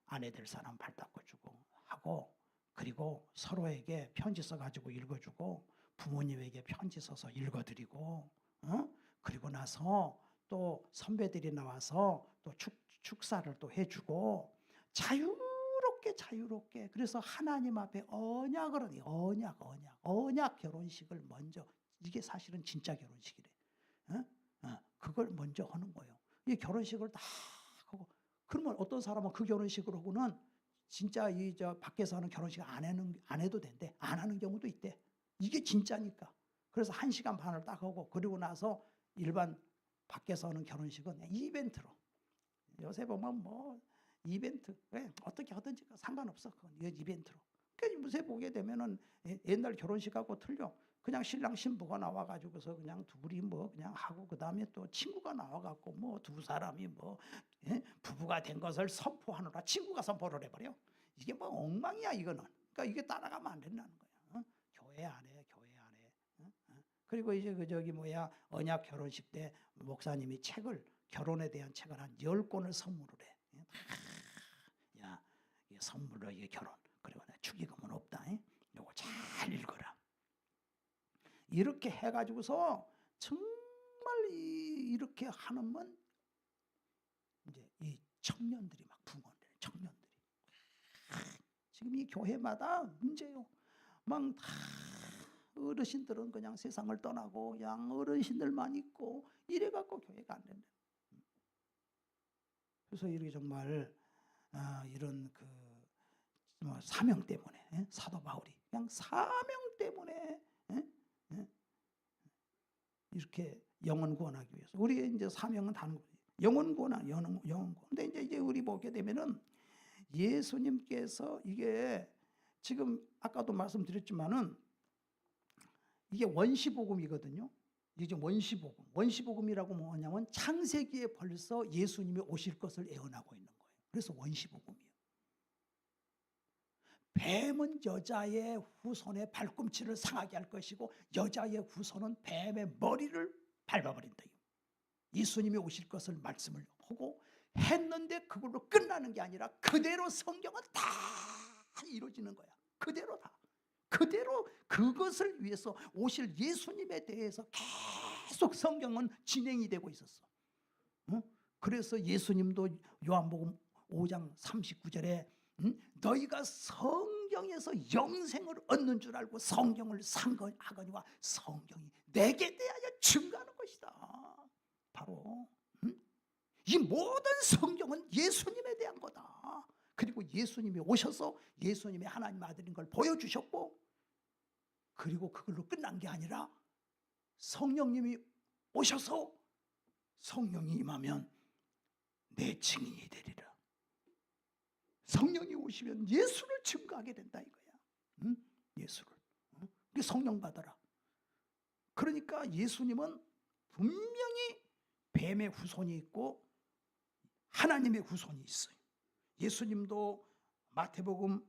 아내 될 사람 발 닦아주고 하고, 그리고 서로에게 편지 써가지고 읽어주고, 부모님에게 편지 써서 읽어드리고, 그리고 나서 또 선배들이 나와서 또 축사를 또 해주고, 자유롭게. 그래서 하나님 앞에 언약 결혼식을 먼저, 이게 사실은 진짜 결혼식이래. 그걸 먼저 하는 거예요. 이 결혼식을 다 하고, 그러면 어떤 사람은 그 결혼식을 하고는 진짜 밖에서 하는 결혼식 안 해도 된대. 안 하는 경우도 있대. 이게 진짜니까. 그래서 1시간 반을 딱 하고, 그리고 나서 일반 밖에서 하는 결혼식은 이벤트로. 요새 보면 뭐 이벤트, 어떻게 하든지 상관없어. 그건 이벤트로. 그러니까 요새 보게 되면은 옛날 결혼식하고 틀려. 그냥 신랑 신부가 나와가지고서 그냥 둘이 뭐 그냥 하고, 그 다음에 또 친구가 나와갖고 뭐 두 사람이 뭐 부부가 된 것을 선포하느라 친구가 선포를 해버려. 이게 뭐 엉망이야 이거는. 그러니까 이게 따라가면 안 된다는 거야. 교회 안에. 그리고 이제 언약 결혼식 때 목사님이 결혼에 대한 책을 한 10권을 선물을 해. 야, 이 선물로 이게 결혼. 그리고 축의금은 없다. 요거 잘 읽어라. 이렇게 해가지고서 정말 이렇게 하면 청년들이 막 붕어대는 청년들이. 지금 이 교회마다 문제요. 막 다 어르신들은 그냥 세상을 떠나고 그냥 어르신들만 있고 이래갖고 교회가 안 된다. 그래서 이렇게 정말 이런 사명 때문에 사도 바울이 그냥 사명 때문에 이렇게 영혼 구원하기 위해서 우리의 이제 사명은 다른 거지. 영혼 구원하 영혼 구원. 근데 이제 우리 보게 되면은 예수님께서 이게 지금 아까도 말씀드렸지만은 이게 원시복음이거든요. 이게 원시복음. 원시복음이라고 뭐냐면 창세기에 벌써 예수님이 오실 것을 예언하고 있는 거예요. 그래서 원시복음이에요. 뱀은 여자의 후손의 발꿈치를 상하게 할 것이고 여자의 후손은 뱀의 머리를 밟아버린다. 예수님이 오실 것을 말씀을 하고 했는데 그걸로 끝나는 게 아니라 그대로 성경은 다 이루어지는 거야. 그대로 다. 그대로 그것을 위해서 오실 예수님에 대해서 계속 성경은 진행이 되고 있었어. 그래서 예수님도 요한복음 5장 39절에 너희가 성경에서 영생을 얻는 줄 알고 성경을 상고하거니와 성경이 내게 대하여 증거하는 것이다. 바로 이 모든 성경은 예수님에 대한 거다. 그리고 예수님이 오셔서 예수님이 하나님 아들인 걸 보여주셨고 그리고 그걸로 끝난 게 아니라 성령님이 오셔서 성령이 임하면 내 증인이 되리라. 성령이 오시면 예수를 증거하게 된다 이거야. 예수를. 성령 받아라. 그러니까 예수님은 분명히 뱀의 후손이 있고 하나님의 후손이 있어요. 예수님도 마태복음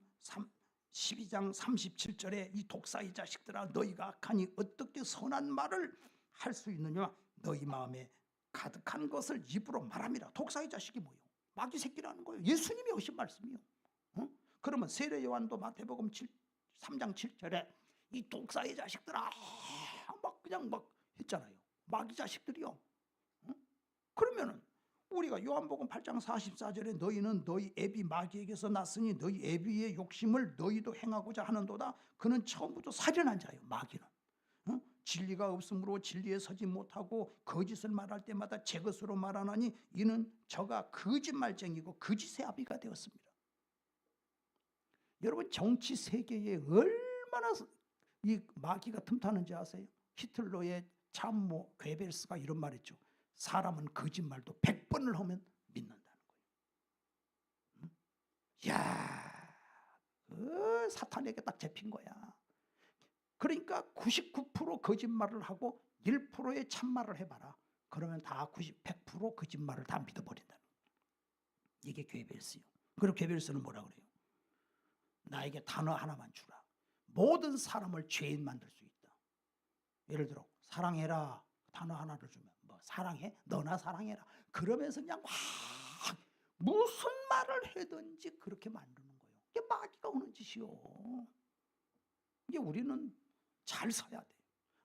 12장 37절에 이 독사의 자식들아 너희가 악하니 어떻게 선한 말을 할 수 있느냐 너희 마음에 가득한 것을 입으로 말함이라. 독사의 자식이 뭐예요? 마귀 새끼라는 거예요. 예수님이 하신 말씀이요. 그러면 세례 요한도 마태복음 3장 7절에 이 독사의 자식들아 막 그냥 막 했잖아요. 마귀 자식들이요. 그러면은 우리가 요한복음 8장 44절에 너희는 너희 애비 마귀에게서 났으니 너희 애비의 욕심을 너희도 행하고자 하는도다. 그는 처음부터 살인한 자예요. 마귀는. 진리가 없으므로 진리에 서지 못하고 거짓을 말할 때마다 제 것으로 말하나니 이는 저가 거짓말쟁이고 거짓의 아비가 되었습니다. 여러분 정치 세계에 얼마나 이 마귀가 틈타는지 아세요? 히틀러의 참모 괴벨스가 이런 말 했죠. 사람은 거짓말도 100번을 하면 믿는다는 거예요. 이야, 사탄에게 딱 잡힌 거야. 그러니까 99% 거짓말을 하고 1%의 참말을 해봐라. 그러면 다 100% 거짓말을 다 믿어버린다는 거예요. 이게 괴벨스요. 그리고 괴벨스는 뭐라 그래요? 나에게 단어 하나만 주라. 모든 사람을 죄인 만들 수 있다. 예를 들어 사랑해라. 단어 하나를 주면 뭐 사랑해? 너나 사랑해라. 그러면서 그냥 막 무슨 말을 하든지 그렇게 만드는 거예요. 이게 마귀가 오는 짓이요. 이게 우리는 잘 서야 돼요.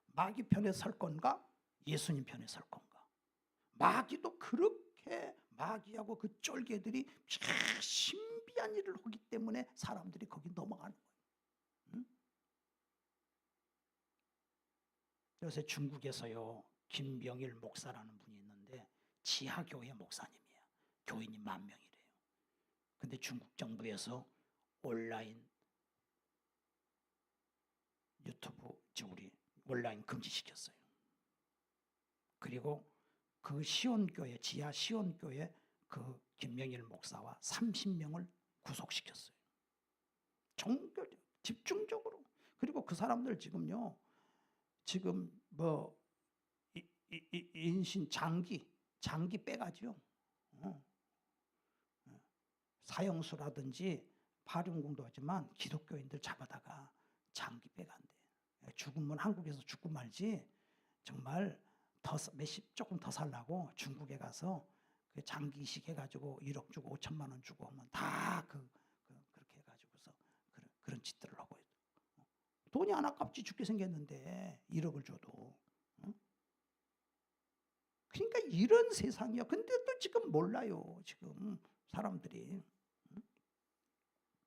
마귀 편에 설 건가? 예수님 편에 설 건가? 마귀도 그렇게 마귀하고 그 쫄개들이 신비한 일을 하기 때문에 사람들이 거기 넘어가는 거예요. 요새 중국에서요 김병일 목사라는 분이 있는데 지하교회 목사님이에요. 교인이 10,000명이래요. 근데 중국 정부에서 온라인 유튜브 우리 온라인 금지시켰어요. 그리고 그 시온교회 지하 시온교회 그 김명일 목사와 30명을 구속시켰어요. 집중적으로. 그리고 그 사람들 지금요 지금 뭐 인신 장기 빼가지요. 사형수라든지 파륜공도 하지만 기독교인들 잡아다가 장기 빼간대. 죽으면 한국에서 죽고 말지 정말 조금 더 살라고 중국에 가서 그 장기식 해가지고 1억 주고 5천만 원 주고 하면 다 그렇게 해가지고서 그런 짓들을 하고 있어. 돈이 안 아깝지 죽게 생겼는데 1억을 줘도. 그러니까 이런 세상이야. 근데 또 지금 몰라요. 지금 사람들이.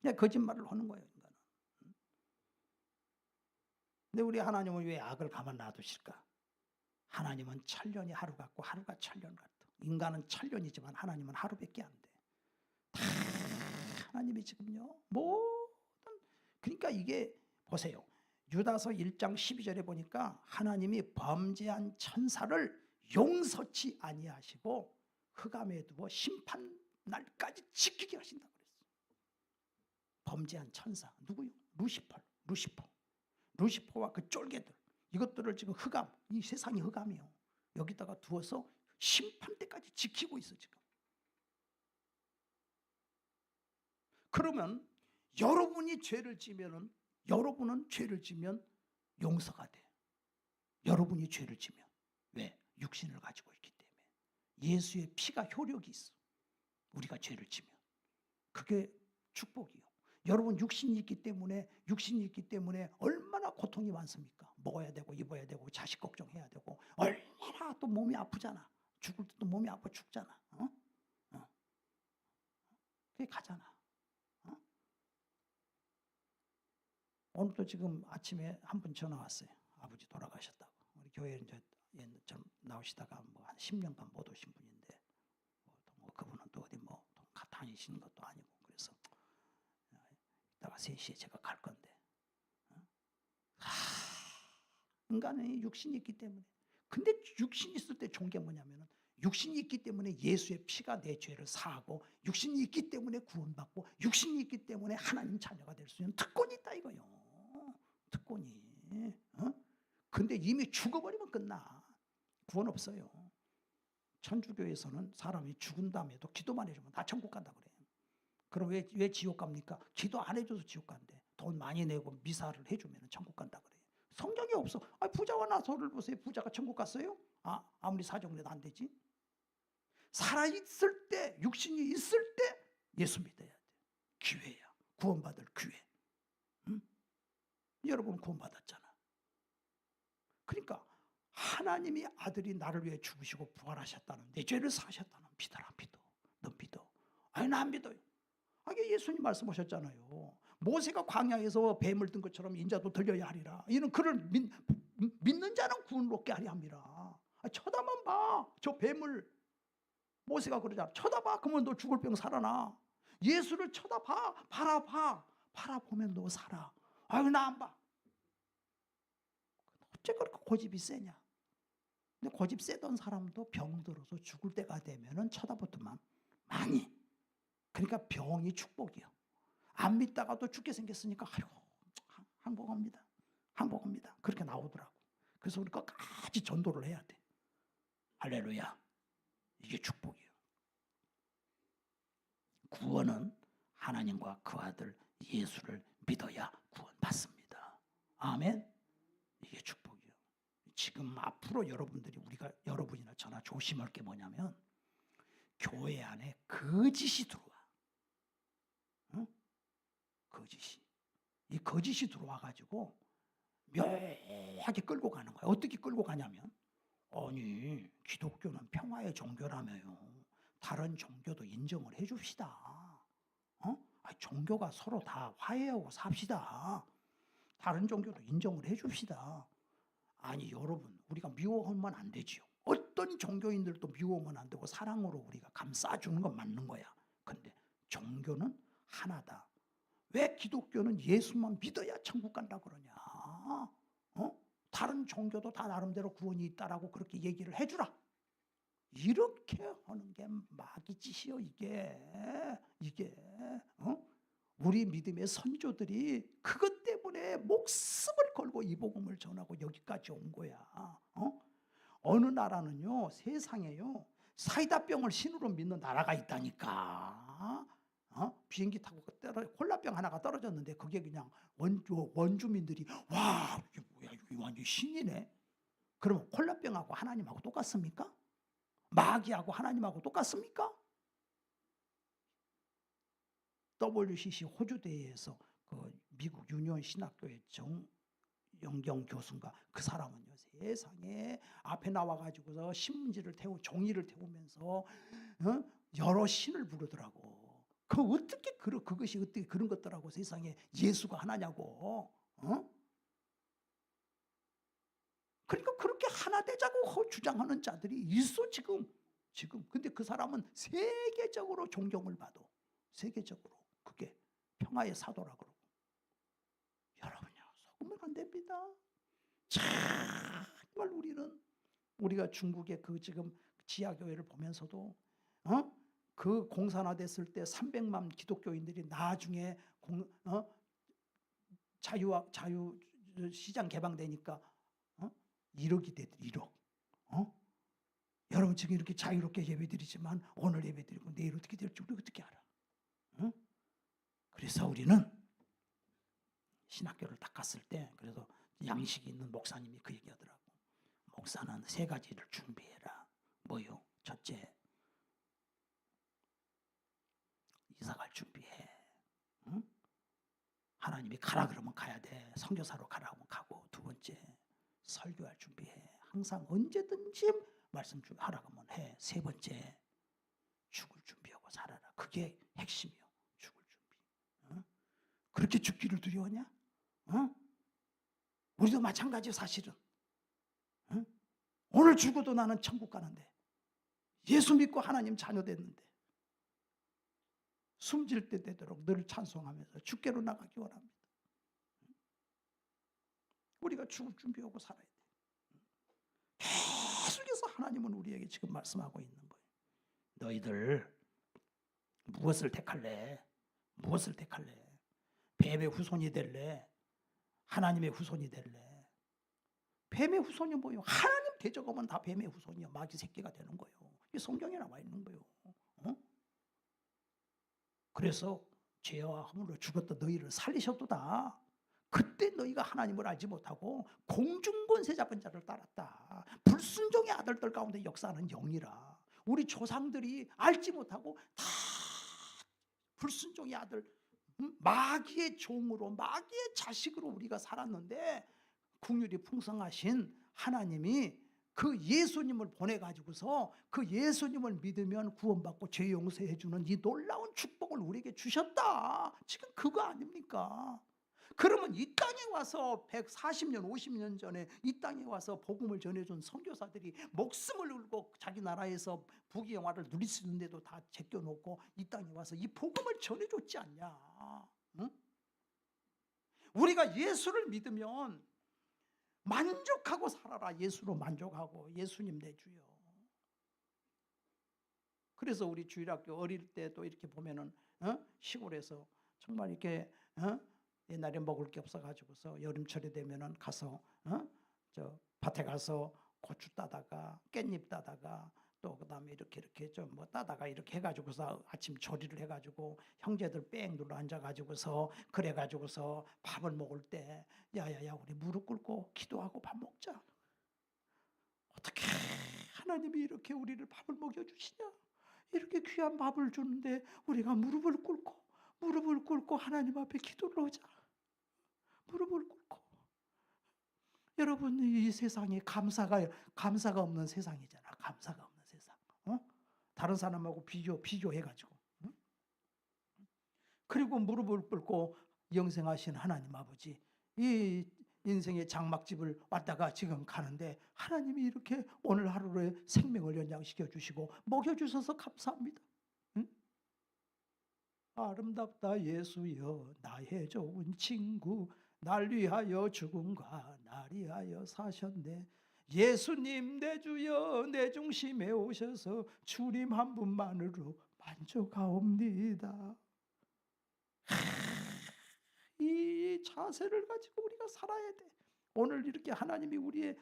그냥 거짓말을 하는 거예요, 인간은. 근데 우리 하나님은 왜 악을 가만 놔두실까? 하나님은 천년이 하루 같고 하루가 천년 같아. 인간은 천년이지만 하나님은 하루밖에 안 돼. 다 하나님이 지금요 모든, 그러니까 이게 보세요. 유다서 1장 12절에 보니까 하나님이 범죄한 천사를 용서치 아니하시고 흑암에 두어 심판 날까지 지키게 하신다 그랬어요. 범죄한 천사 누구요? 루시퍼와 그 쫄개들, 이것들을 지금 흑암, 이 세상이 흑암이요, 여기다가 두어서 심판 때까지 지키고 있어 지금. 그러면 여러분은 죄를 지면 용서가 돼. 여러분이 죄를 지면. 왜? 육신을 가지고 있기 때문에. 예수의 피가 효력이 있어. 우리가 죄를 지면. 그게 축복이요. 여러분 육신이 있기 때문에 얼마나 고통이 많습니까? 먹어야 되고 입어야 되고 자식 걱정해야 되고 얼마나 또 몸이 아프잖아. 죽을 때도 몸이 아파 죽잖아. 그게 가잖아. 오늘도 지금 아침에 한 분 전화 왔어요. 아버지 돌아가셨다고. 우리 교회에 이제 좀 나오시다가 뭐 한 10년간 못 오신 분인데, 뭐 그분은 또 어디 뭐 다니시는 것도 아니고, 그래서 이따가 3시에 제가 갈 건데, 인간의 육신이 있기 때문에. 근데 육신이 있을 때 좋은 게 뭐냐면은, 육신이 있기 때문에 예수의 피가 내 죄를 사하고, 육신이 있기 때문에 구원받고, 육신이 있기 때문에 하나님 자녀가 될 수 있는 특권이 있다 이거요. 특권이. 근데 이미 죽어버리면 끝나. 구원 없어요. 천주교에서는 사람이 죽은 다음에도 기도만 해주면 다 천국 간다 그래요. 그럼 왜 지옥 갑니까? 기도 안 해줘서 지옥 간대. 돈 많이 내고 미사를 해주면 천국 간다 그래요. 성경이 없어. 부자와 나서를 보세요. 부자가 천국 갔어요? 아무리 사정해도 안 되지. 살아있을 때, 육신이 있을 때 예수 믿어야 돼. 기회야. 구원받을 기회. 여러분 구원받았잖아. 그러니까 하나님이 아들이 나를 위해 죽으시고 부활하셨다는, 내 죄를 사하셨다는 믿어라. 믿어. 너 믿어. 아니 나 안 믿어요. 예수님 말씀하셨잖아요. 모세가 광야에서 뱀을 든 것처럼 인자도 들려야 하리라. 이는 그를 믿는 자는 구원을 얻게 하리 함이라. 쳐다만 봐. 저 뱀을. 모세가 그러잖아. 쳐다봐. 그러면 너 죽을 병 살아나. 예수를 쳐다봐. 바라보면 너 살아. 나 안 봐. 어째 그렇게 고집이 세냐. 근데 고집 세던 사람도 병들어서 죽을 때가 되면은 쳐다보더만 많이. 그러니까 병이 축복이요. 안 믿다가도 죽게 생겼으니까 항복합니다. 그렇게 나오더라고. 그래서 우리 끝까지 전도를 해야 돼. 할렐루야. 이게 축복이에요. 구원은 하나님과 그 아들 예수를 믿어야 구원받습니다. 아멘. 이게 축복이에요. 지금 앞으로 여러분이나 저나 조심할 게 뭐냐면, 교회 안에 거짓이 들어와. 거짓이. 이 거짓이 들어와가지고 묘하게 끌고 가는 거야. 어떻게 끌고 가냐면, 아니 기독교는 평화의 종교라며요. 다른 종교도 인정을 해줍시다. 종교가 서로 다 화해하고 삽시다. 다른 종교도 인정을 해줍시다. 아니 여러분, 우리가 미워하면 안 되지요. 어떤 종교인들도 미워하면 안 되고 사랑으로 우리가 감싸주는 건 맞는 거야. 근데 종교는 하나다. 왜 기독교는 예수만 믿어야 천국 간다 그러냐? 다른 종교도 다 나름대로 구원이 있다라고 그렇게 얘기를 해주라. 이렇게 하는 게 마귀 짓이요. 이게 우리 믿음의 선조들이 그것 때문에 목숨을 걸고 이 복음을 전하고 여기까지 온 거야. 어느 나라는요, 세상에요, 사이다병을 신으로 믿는 나라가 있다니까. 비행기 타고 콜라병 하나가 떨어졌는데 그게 그냥 원주민들이 와, 이게 뭐야, 이거 완전 신이네. 그러면 콜라병하고 하나님하고 똑같습니까? 마귀하고 하나님하고 똑같습니까? WCC 호주대회에서 그 미국 유니온 신학교의 정영경 교수인가, 그 사람은요, 세상에 앞에 나와가지고서 신문지를 종이를 태우면서 여러 신을 부르더라고. 그것이 어떻게 그런 것들하고 세상에 예수가 하나냐고. 그러니까 그렇게 하나 되자고 주장하는 자들이 있어 지금. 근데 그 사람은 세계적으로 존경을 받아. 세계적으로. 그게 평화의 사도라 그러고. 여러분요, 속으면 안 됩니다. 정말 우리가 중국의 그 지금 지하교회를 보면서도 그 공산화됐을 때 300만 기독교인들이 나중에 자유 시장 개방되니까 1억이 되더라. 1억. 여러분 지금 이렇게 자유롭게 예배드리지만 오늘 예배드리고 내일 어떻게 될지 우리 어떻게 알아? 그래서 우리는 신학교를 딱 갔을 때 그래서 양식이 있는 목사님이 그 얘기하더라고. 목사는 3가지를 준비해라. 뭐요? 첫째, 이사갈 준비해. 하나님이 가라 그러면 가야 돼. 선교사로 가라 하면 가고. 2번째, 설교할 준비해. 항상 언제든지 말씀 하라 그러면 해. 3번째, 죽을 준비하고 살아라. 그게 핵심이요. 죽을 준비. 그렇게 죽기를 두려워하냐? 우리도 마찬가지요 사실은. 오늘 죽어도 나는 천국 가는데, 예수 믿고 하나님 자녀 됐는데 숨질 때 되도록 늘 찬송하면서 주께로 나가기 원합니다. 우리가 죽을 준비하고 살아야 돼. 계속해서 하나님은 우리에게 지금 말씀하고 있는 거예요. 너희들 무엇을 택할래? 무엇을 택할래? 뱀의 후손이 될래? 하나님의 후손이 될래? 뱀의 후손이 뭐예요? 하나님 대적하면 다 뱀의 후손이요. 마귀 새끼가 되는 거예요. 이 성경에 나와 있는 거예요. 그래서 죄와 허물로 죽었던 너희를 살리셨도다. 그때 너희가 하나님을 알지 못하고 공중권세 잡은 자를 따랐다. 불순종의 아들들 가운데 역사하는 영이라. 우리 조상들이 알지 못하고 다 불순종의 아들, 마귀의 종으로 마귀의 자식으로 우리가 살았는데 긍휼이 풍성하신 하나님이 그 예수님을 보내가지고서 그 예수님을 믿으면 구원받고 죄 용서해주는 이 놀라운 축복을 우리에게 주셨다. 지금 그거 아닙니까? 그러면 이 땅에 와서 140년 50년 전에 이 땅에 와서 복음을 전해준 선교사들이 목숨을 걸고 자기 나라에서 부귀영화를 누릴 수 있는데도 다 제껴놓고 이 땅에 와서 이 복음을 전해줬지 않냐. 응? 우리가 예수를 믿으면 만족하고 살아라. 예수로 만족하고 예수님 내 주여. 그래서 우리 주일학교 어릴 때도 이렇게 보면은 시골에서 정말 이렇게 옛날에 먹을 게 없어가지고서 여름철이 되면은 가서 저 밭에 가서 고추 따다가 깻잎 따다가 또 그다음에 이렇게 좀 뭐 따다가 이렇게 해가지고서 아침 조리를 해가지고 형제들 뺑 눌러 앉아가지고서 그래가지고서 밥을 먹을 때 야야야 우리 무릎 꿇고 기도하고 밥 먹자. 어떻게 하나님이 이렇게 우리를 밥을 먹여주시냐? 이렇게 귀한 밥을 주는데 우리가 무릎을 꿇고 하나님 앞에 기도를 하자. 무릎을 꿇고. 여러분 이 세상에 감사가 없는 세상이잖아. 감사가 없는 세상. 다른 사람하고 비교해가지고. 그리고 무릎을 꿇고 영생하신 하나님 아버지, 이 인생의 장막집을 왔다가 지금 가는데 하나님이 이렇게 오늘 하루에 생명을 연장시켜 주시고 먹여주셔서 감사합니다. 응? 아름답다 예수여 나의 좋은 친구 날 위하여 죽음과 날 위하여 사셨네. 예수님 내 주여 내 중심에 오셔서 주님 한 분만으로 만족하옵니다. 이 자세를 가지고 우리가 살아야 돼. 오늘 이렇게 하나님이 우리의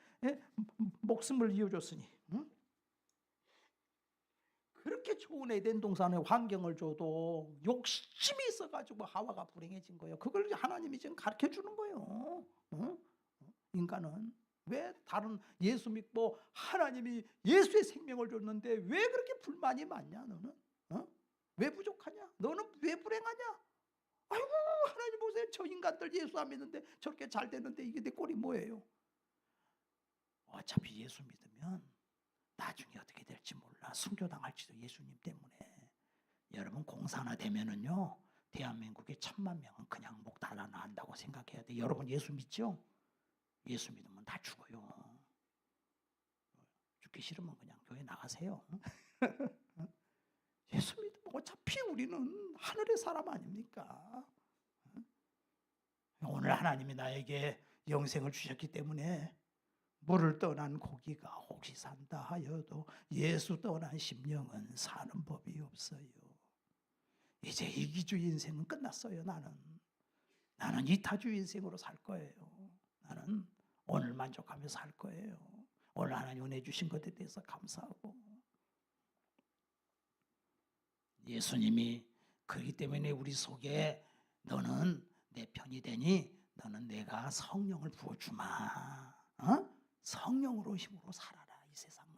목숨을 이어줬으니 그렇게 좋은 에덴 동산의 환경을 줘도 욕심이 있어가지고 하와가 불행해진 거예요. 그걸 하나님이 지금 가르쳐 주는 거예요. 인간은 왜 다른 예수 믿고 하나님이 예수의 생명을 줬는데 왜 그렇게 불만이 많냐? 너는 왜 부족하냐? 너는 왜 불행하냐? 아이고 하나님 보세요. 저 인간들 예수 안 믿는데 저렇게 잘 되는데 이게 내 꼴이 뭐예요? 어차피 예수 믿으면 나중에 어떻게 될지 몰라. 순교당할지도 예수님 때문에. 여러분 공산화 되면은요 대한민국의 1,000만 명은 그냥 목 달아난다고 생각해야 돼. 여러분 예수 믿죠? 예수 믿으면 다 죽어요. 죽기 싫으면 그냥 교회 나가세요. 예수 믿으면 어차피 우리는 하늘의 사람 아닙니까? 오늘 하나님이 나에게 영생을 주셨기 때문에 물을 떠난 고기가 혹시 산다 하여도 예수 떠난 심령은 사는 법이 없어요. 이제 이기주의 인생은 끝났어요. 나는 이타주의 인생으로 살 거예요. 나는 오늘 만족하며 살 거예요. 오늘 하나님 은혜 주신 것에 대해서 감사하고, 예수님이 그렇기 때문에 우리 속에 너는 내 편이 되니 너는 내가 성령을 부어주마. 성령으로 힘으로 살아라 이 세상을.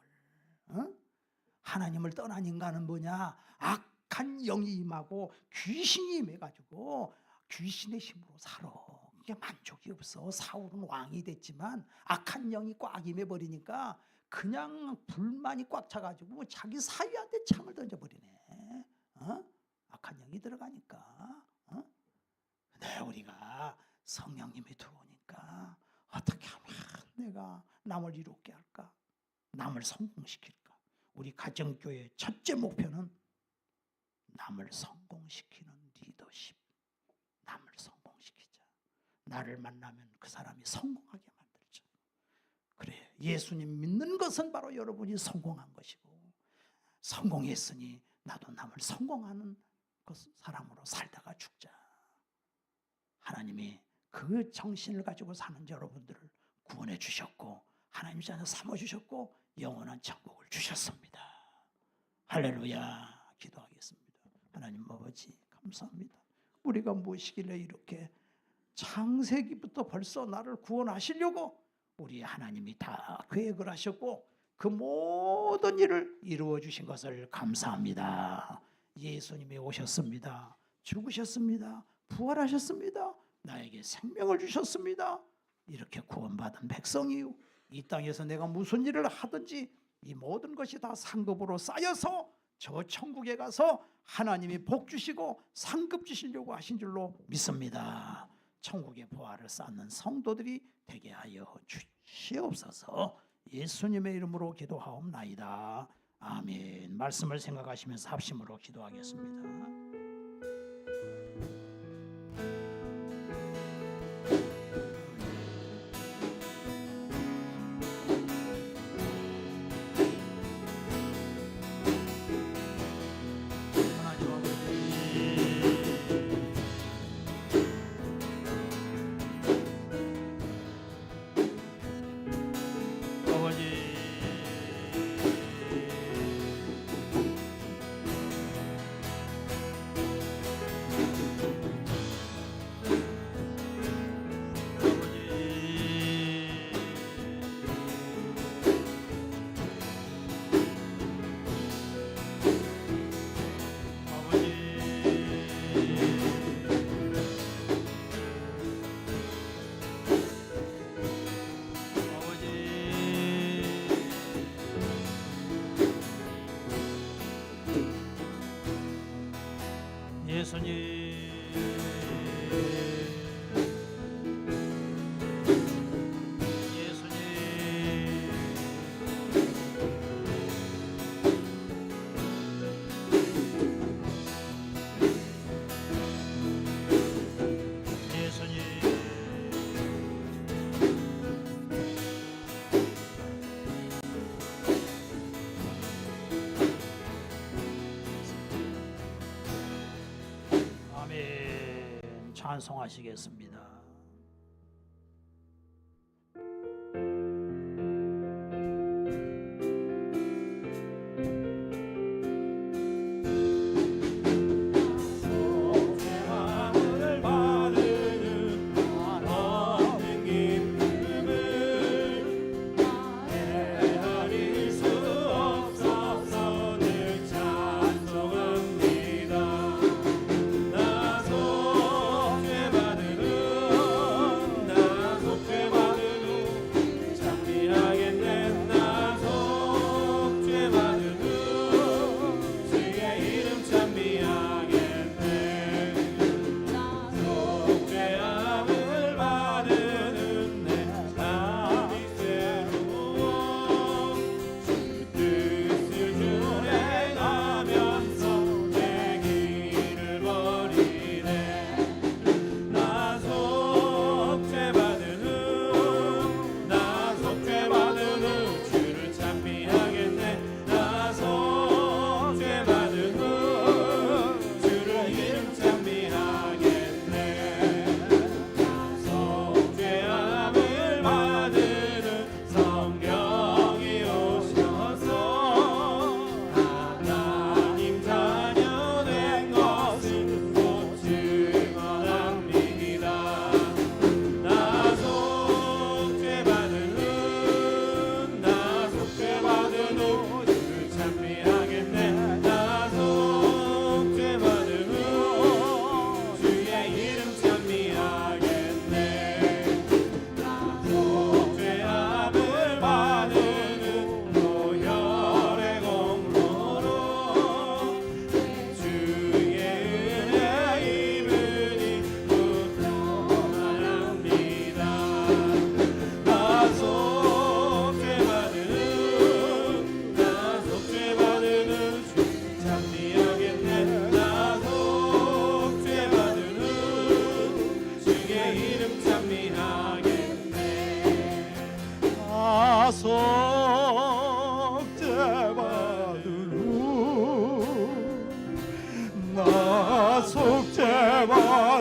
하나님을 떠난 인간은 뭐냐? 악한 영이 임하고 귀신이 임해가지고 귀신의 힘으로 살아. 이게 만족이 없어. 사울은 왕이 됐지만 악한 영이 꽉 임해버리니까 그냥 불만이 꽉 차가지고 자기 사위한테 창을 던져버리네. 악한 영이 들어가니까. 근데 우리가 성령님이 들어오니까 어떻게 하면 내가 남을 이롭게 할까? 남을 성공시킬까? 우리 가정교회의 첫째 목표는 남을 성공시키는 리더십. 남을 성공시키자. 나를 만나면 그 사람이 성공하게 만들자. 그래, 예수님 믿는 것은 바로 여러분이 성공한 것이고, 성공했으니 나도 남을 성공하는 사람으로 살다가 죽자. 하나님이 그 정신을 가지고 사는 여러분들을 구원해 주셨고 하나님 자녀 삼아 주셨고 영원한 천국을 주셨습니다. 할렐루야. 기도하겠습니다. 하나님 아버지 감사합니다. 우리가 무엇이길래 이렇게 창세기부터 벌써 나를 구원하시려고 우리 하나님이 다 계획을 하셨고 그 모든 일을 이루어 주신 것을 감사합니다. 예수님이 오셨습니다. 죽으셨습니다. 부활하셨습니다. 나에게 생명을 주셨습니다. 이렇게 구원받은 백성이요, 이 땅에서 내가 무슨 일을 하든지 이 모든 것이 다 상급으로 쌓여서 저 천국에 가서 하나님이 복 주시고 상급 주시려고 하신 줄로 믿습니다. 천국의 보화를 쌓는 성도들이 되게 하여 주시옵소서. 예수님의 이름으로 기도하옵나이다. 아멘. 말씀을 생각하시면서 합심으로 기도하겠습니다. 예수님, 아멘. 찬송하시겠습니다. 나 속죄 받은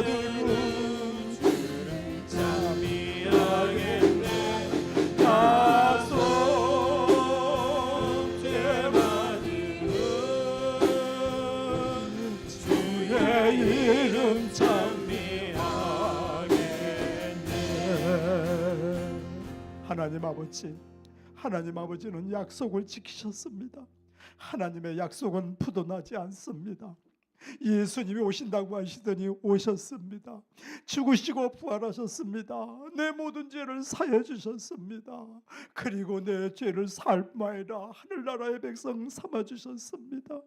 받으면 주는 잠이 하겠네. 약속 죄 받으면 주의 이름 찬미하겠네. 하나님 아버지, 하나님 아버지는 약속을 지키셨습니다. 하나님의 약속은 부도나지 않습니다. 예수님이 오신다고 하시더니 오셨습니다. 죽으시고 부활하셨습니다. 내 모든 죄를 사해 주셨습니다. 그리고 내 죄를 삶아이라 하늘나라의 백성 삼아 주셨습니다.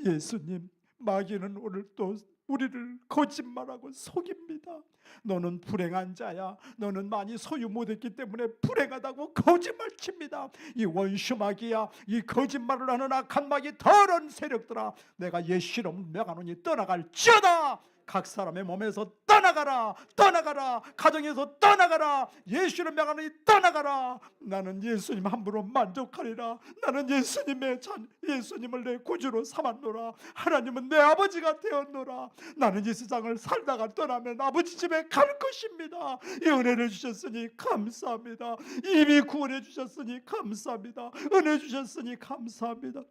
예수님, 마귀는 오늘 또 우리를 거짓말하고 속입니다. 너는 불행한 자야. 너는 많이 소유 못했기 때문에 불행하다고 거짓말칩니다. 이 원수 마귀야, 이 거짓말을 하는 악한 마귀 더러운 세력들아, 내가 옛 실험 명하노니 떠나갈지어다. 각 사람의 몸에서 떠나가라, 떠나가라. 가정에서 떠나가라. 예수를 명하노니 떠나가라. 나는 예수님 함부로 만족하리라. 나는 예수님을 내 구주로 삼았노라. 하나님은 내 아버지가 되었노라. 나는 이 세상을 살다가 떠나면 아버지 집에 갈 것입니다. 이 은혜를 주셨으니 감사합니다. 이미 구원해 주셨으니 감사합니다. 은혜 주셨으니 감사합니다.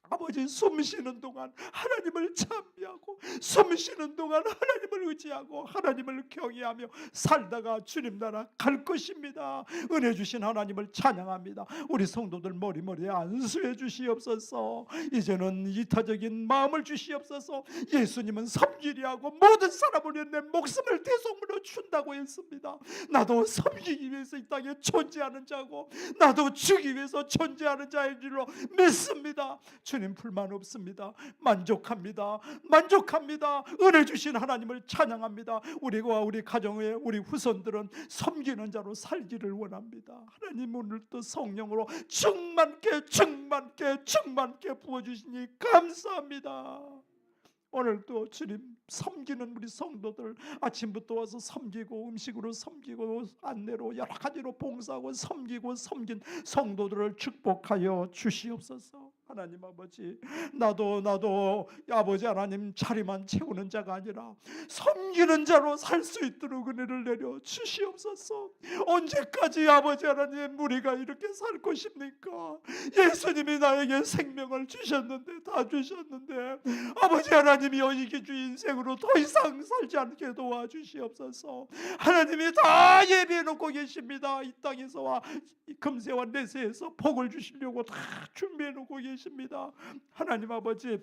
아버지, 숨 쉬는 동안 하나님을 찬미하고, 숨 쉬는 동안 하나님을 의지하고 하나님을 경외하며 살다가 주님 나라 갈 것입니다. 은혜 주신 하나님을 찬양합니다. 우리 성도들 머리머리에 안수해 주시옵소서. 이제는 이타적인 마음을 주시옵소서. 예수님은 섬기리 하고 모든 사람을 위해 내 목숨을 대속물로 준다고 했습니다. 나도 섬기기 위해서 이 땅에 존재하는 자고, 나도 주기 위해서 존재하는 자인 줄로 믿습니다. 주님 불만 없습니다. 만족합니다. 만족합니다. 은혜 주신 하나님을 찬양합니다. 우리와 우리 가정의 우리 후손들은 섬기는 자로 살기를 원합니다. 하나님 오늘 또 성령으로 충만케 부어주시니 감사합니다. 오늘도 주님 섬기는 우리 성도들 아침부터 와서 섬기고 음식으로 섬기고 안내로 여러 가지로 봉사하고 섬기고 섬긴 성도들을 축복하여 주시옵소서. 하나님 아버지, 나도 아버지 하나님 자리만 채우는 자가 아니라 섬기는 자로 살 수 있도록 은혜를 내려 주시옵소서. 언제까지 아버지 하나님 우리가 이렇게 살 것입니까? 예수님이 나에게 생명을 주셨는데, 다 주셨는데, 아버지 하나님이 이게 주 인생으로 더 이상 살지 않게 도와주시옵소서. 하나님이 다 예비해 놓고 계십니다. 이 땅에서와 금세와 내세에서 복을 주시려고 다 준비해 놓고 계십니다. 하나님 아버지,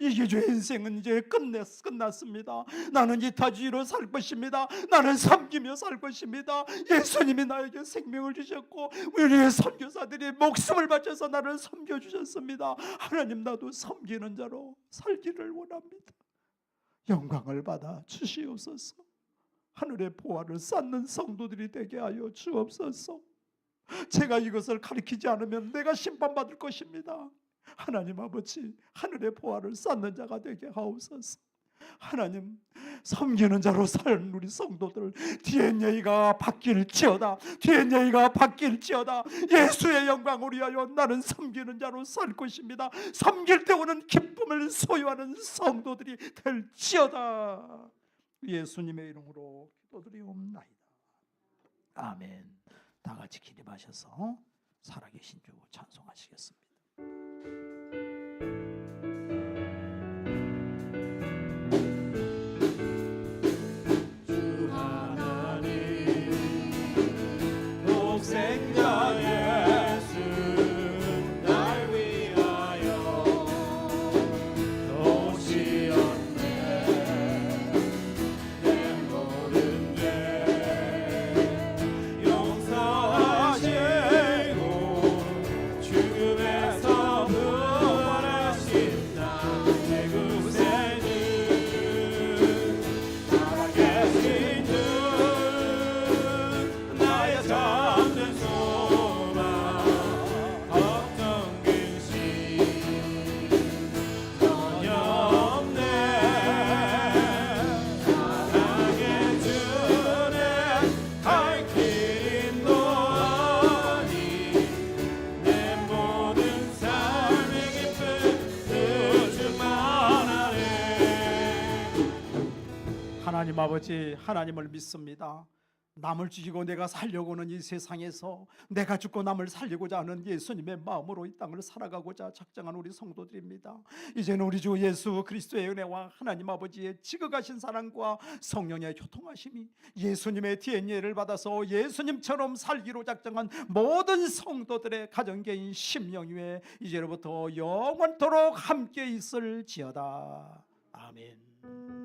이게 주 인생은 이제 끝났습니다. 나는 이타주의로 살 것입니다. 나는 섬기며 살 것입니다. 예수님이 나에게 생명을 주셨고 우리의 선교사들이 목숨을 바쳐서 나를 섬겨주셨습니다. 하나님, 나도 섬기는 자로 살기를 원합니다. 영광을 받아 주시옵소서. 하늘의 보화를 쌓는 성도들이 되게 하여 주옵소서. 제가 이것을 가르치지 않으면 내가 심판받을 것입니다. 하나님 아버지, 하늘의 보화를 쌓는 자가 되게 하옵소서. 하나님, 섬기는 자로 사는 우리 성도들 DNA가 바뀔지어다. 예수의 영광을 위하여 나는 섬기는 자로 살 것입니다. 섬길 때 오는 기쁨을 소유하는 성도들이 될지어다. 예수님의 이름으로 기도드리옵나이다. 아멘. 다 같이 기립하셔서 살아계신 주 찬송하시겠습니다. 주 하나님 독생자 예수 날 위하여 오시었네. 내 모든 죄 용서하시고 죽음에서 부활하신 하나님 아버지, 하나님을 믿습니다. 남을 죽이고 내가 살려고 하는 이 세상에서 내가 죽고 남을 살리고자 하는 예수님의 마음으로 이 땅을 살아가고자 작정한 우리 성도들입니다. 이제는 우리 주 예수 그리스도의 은혜와 하나님 아버지의 지극하신 사랑과 성령의 교통하심이 예수님의 DNA를 받아서 예수님처럼 살기로 작정한 모든 성도들의 가정, 개인, 심령 위에 이제로부터 영원토록 함께 있을지어다. 아멘.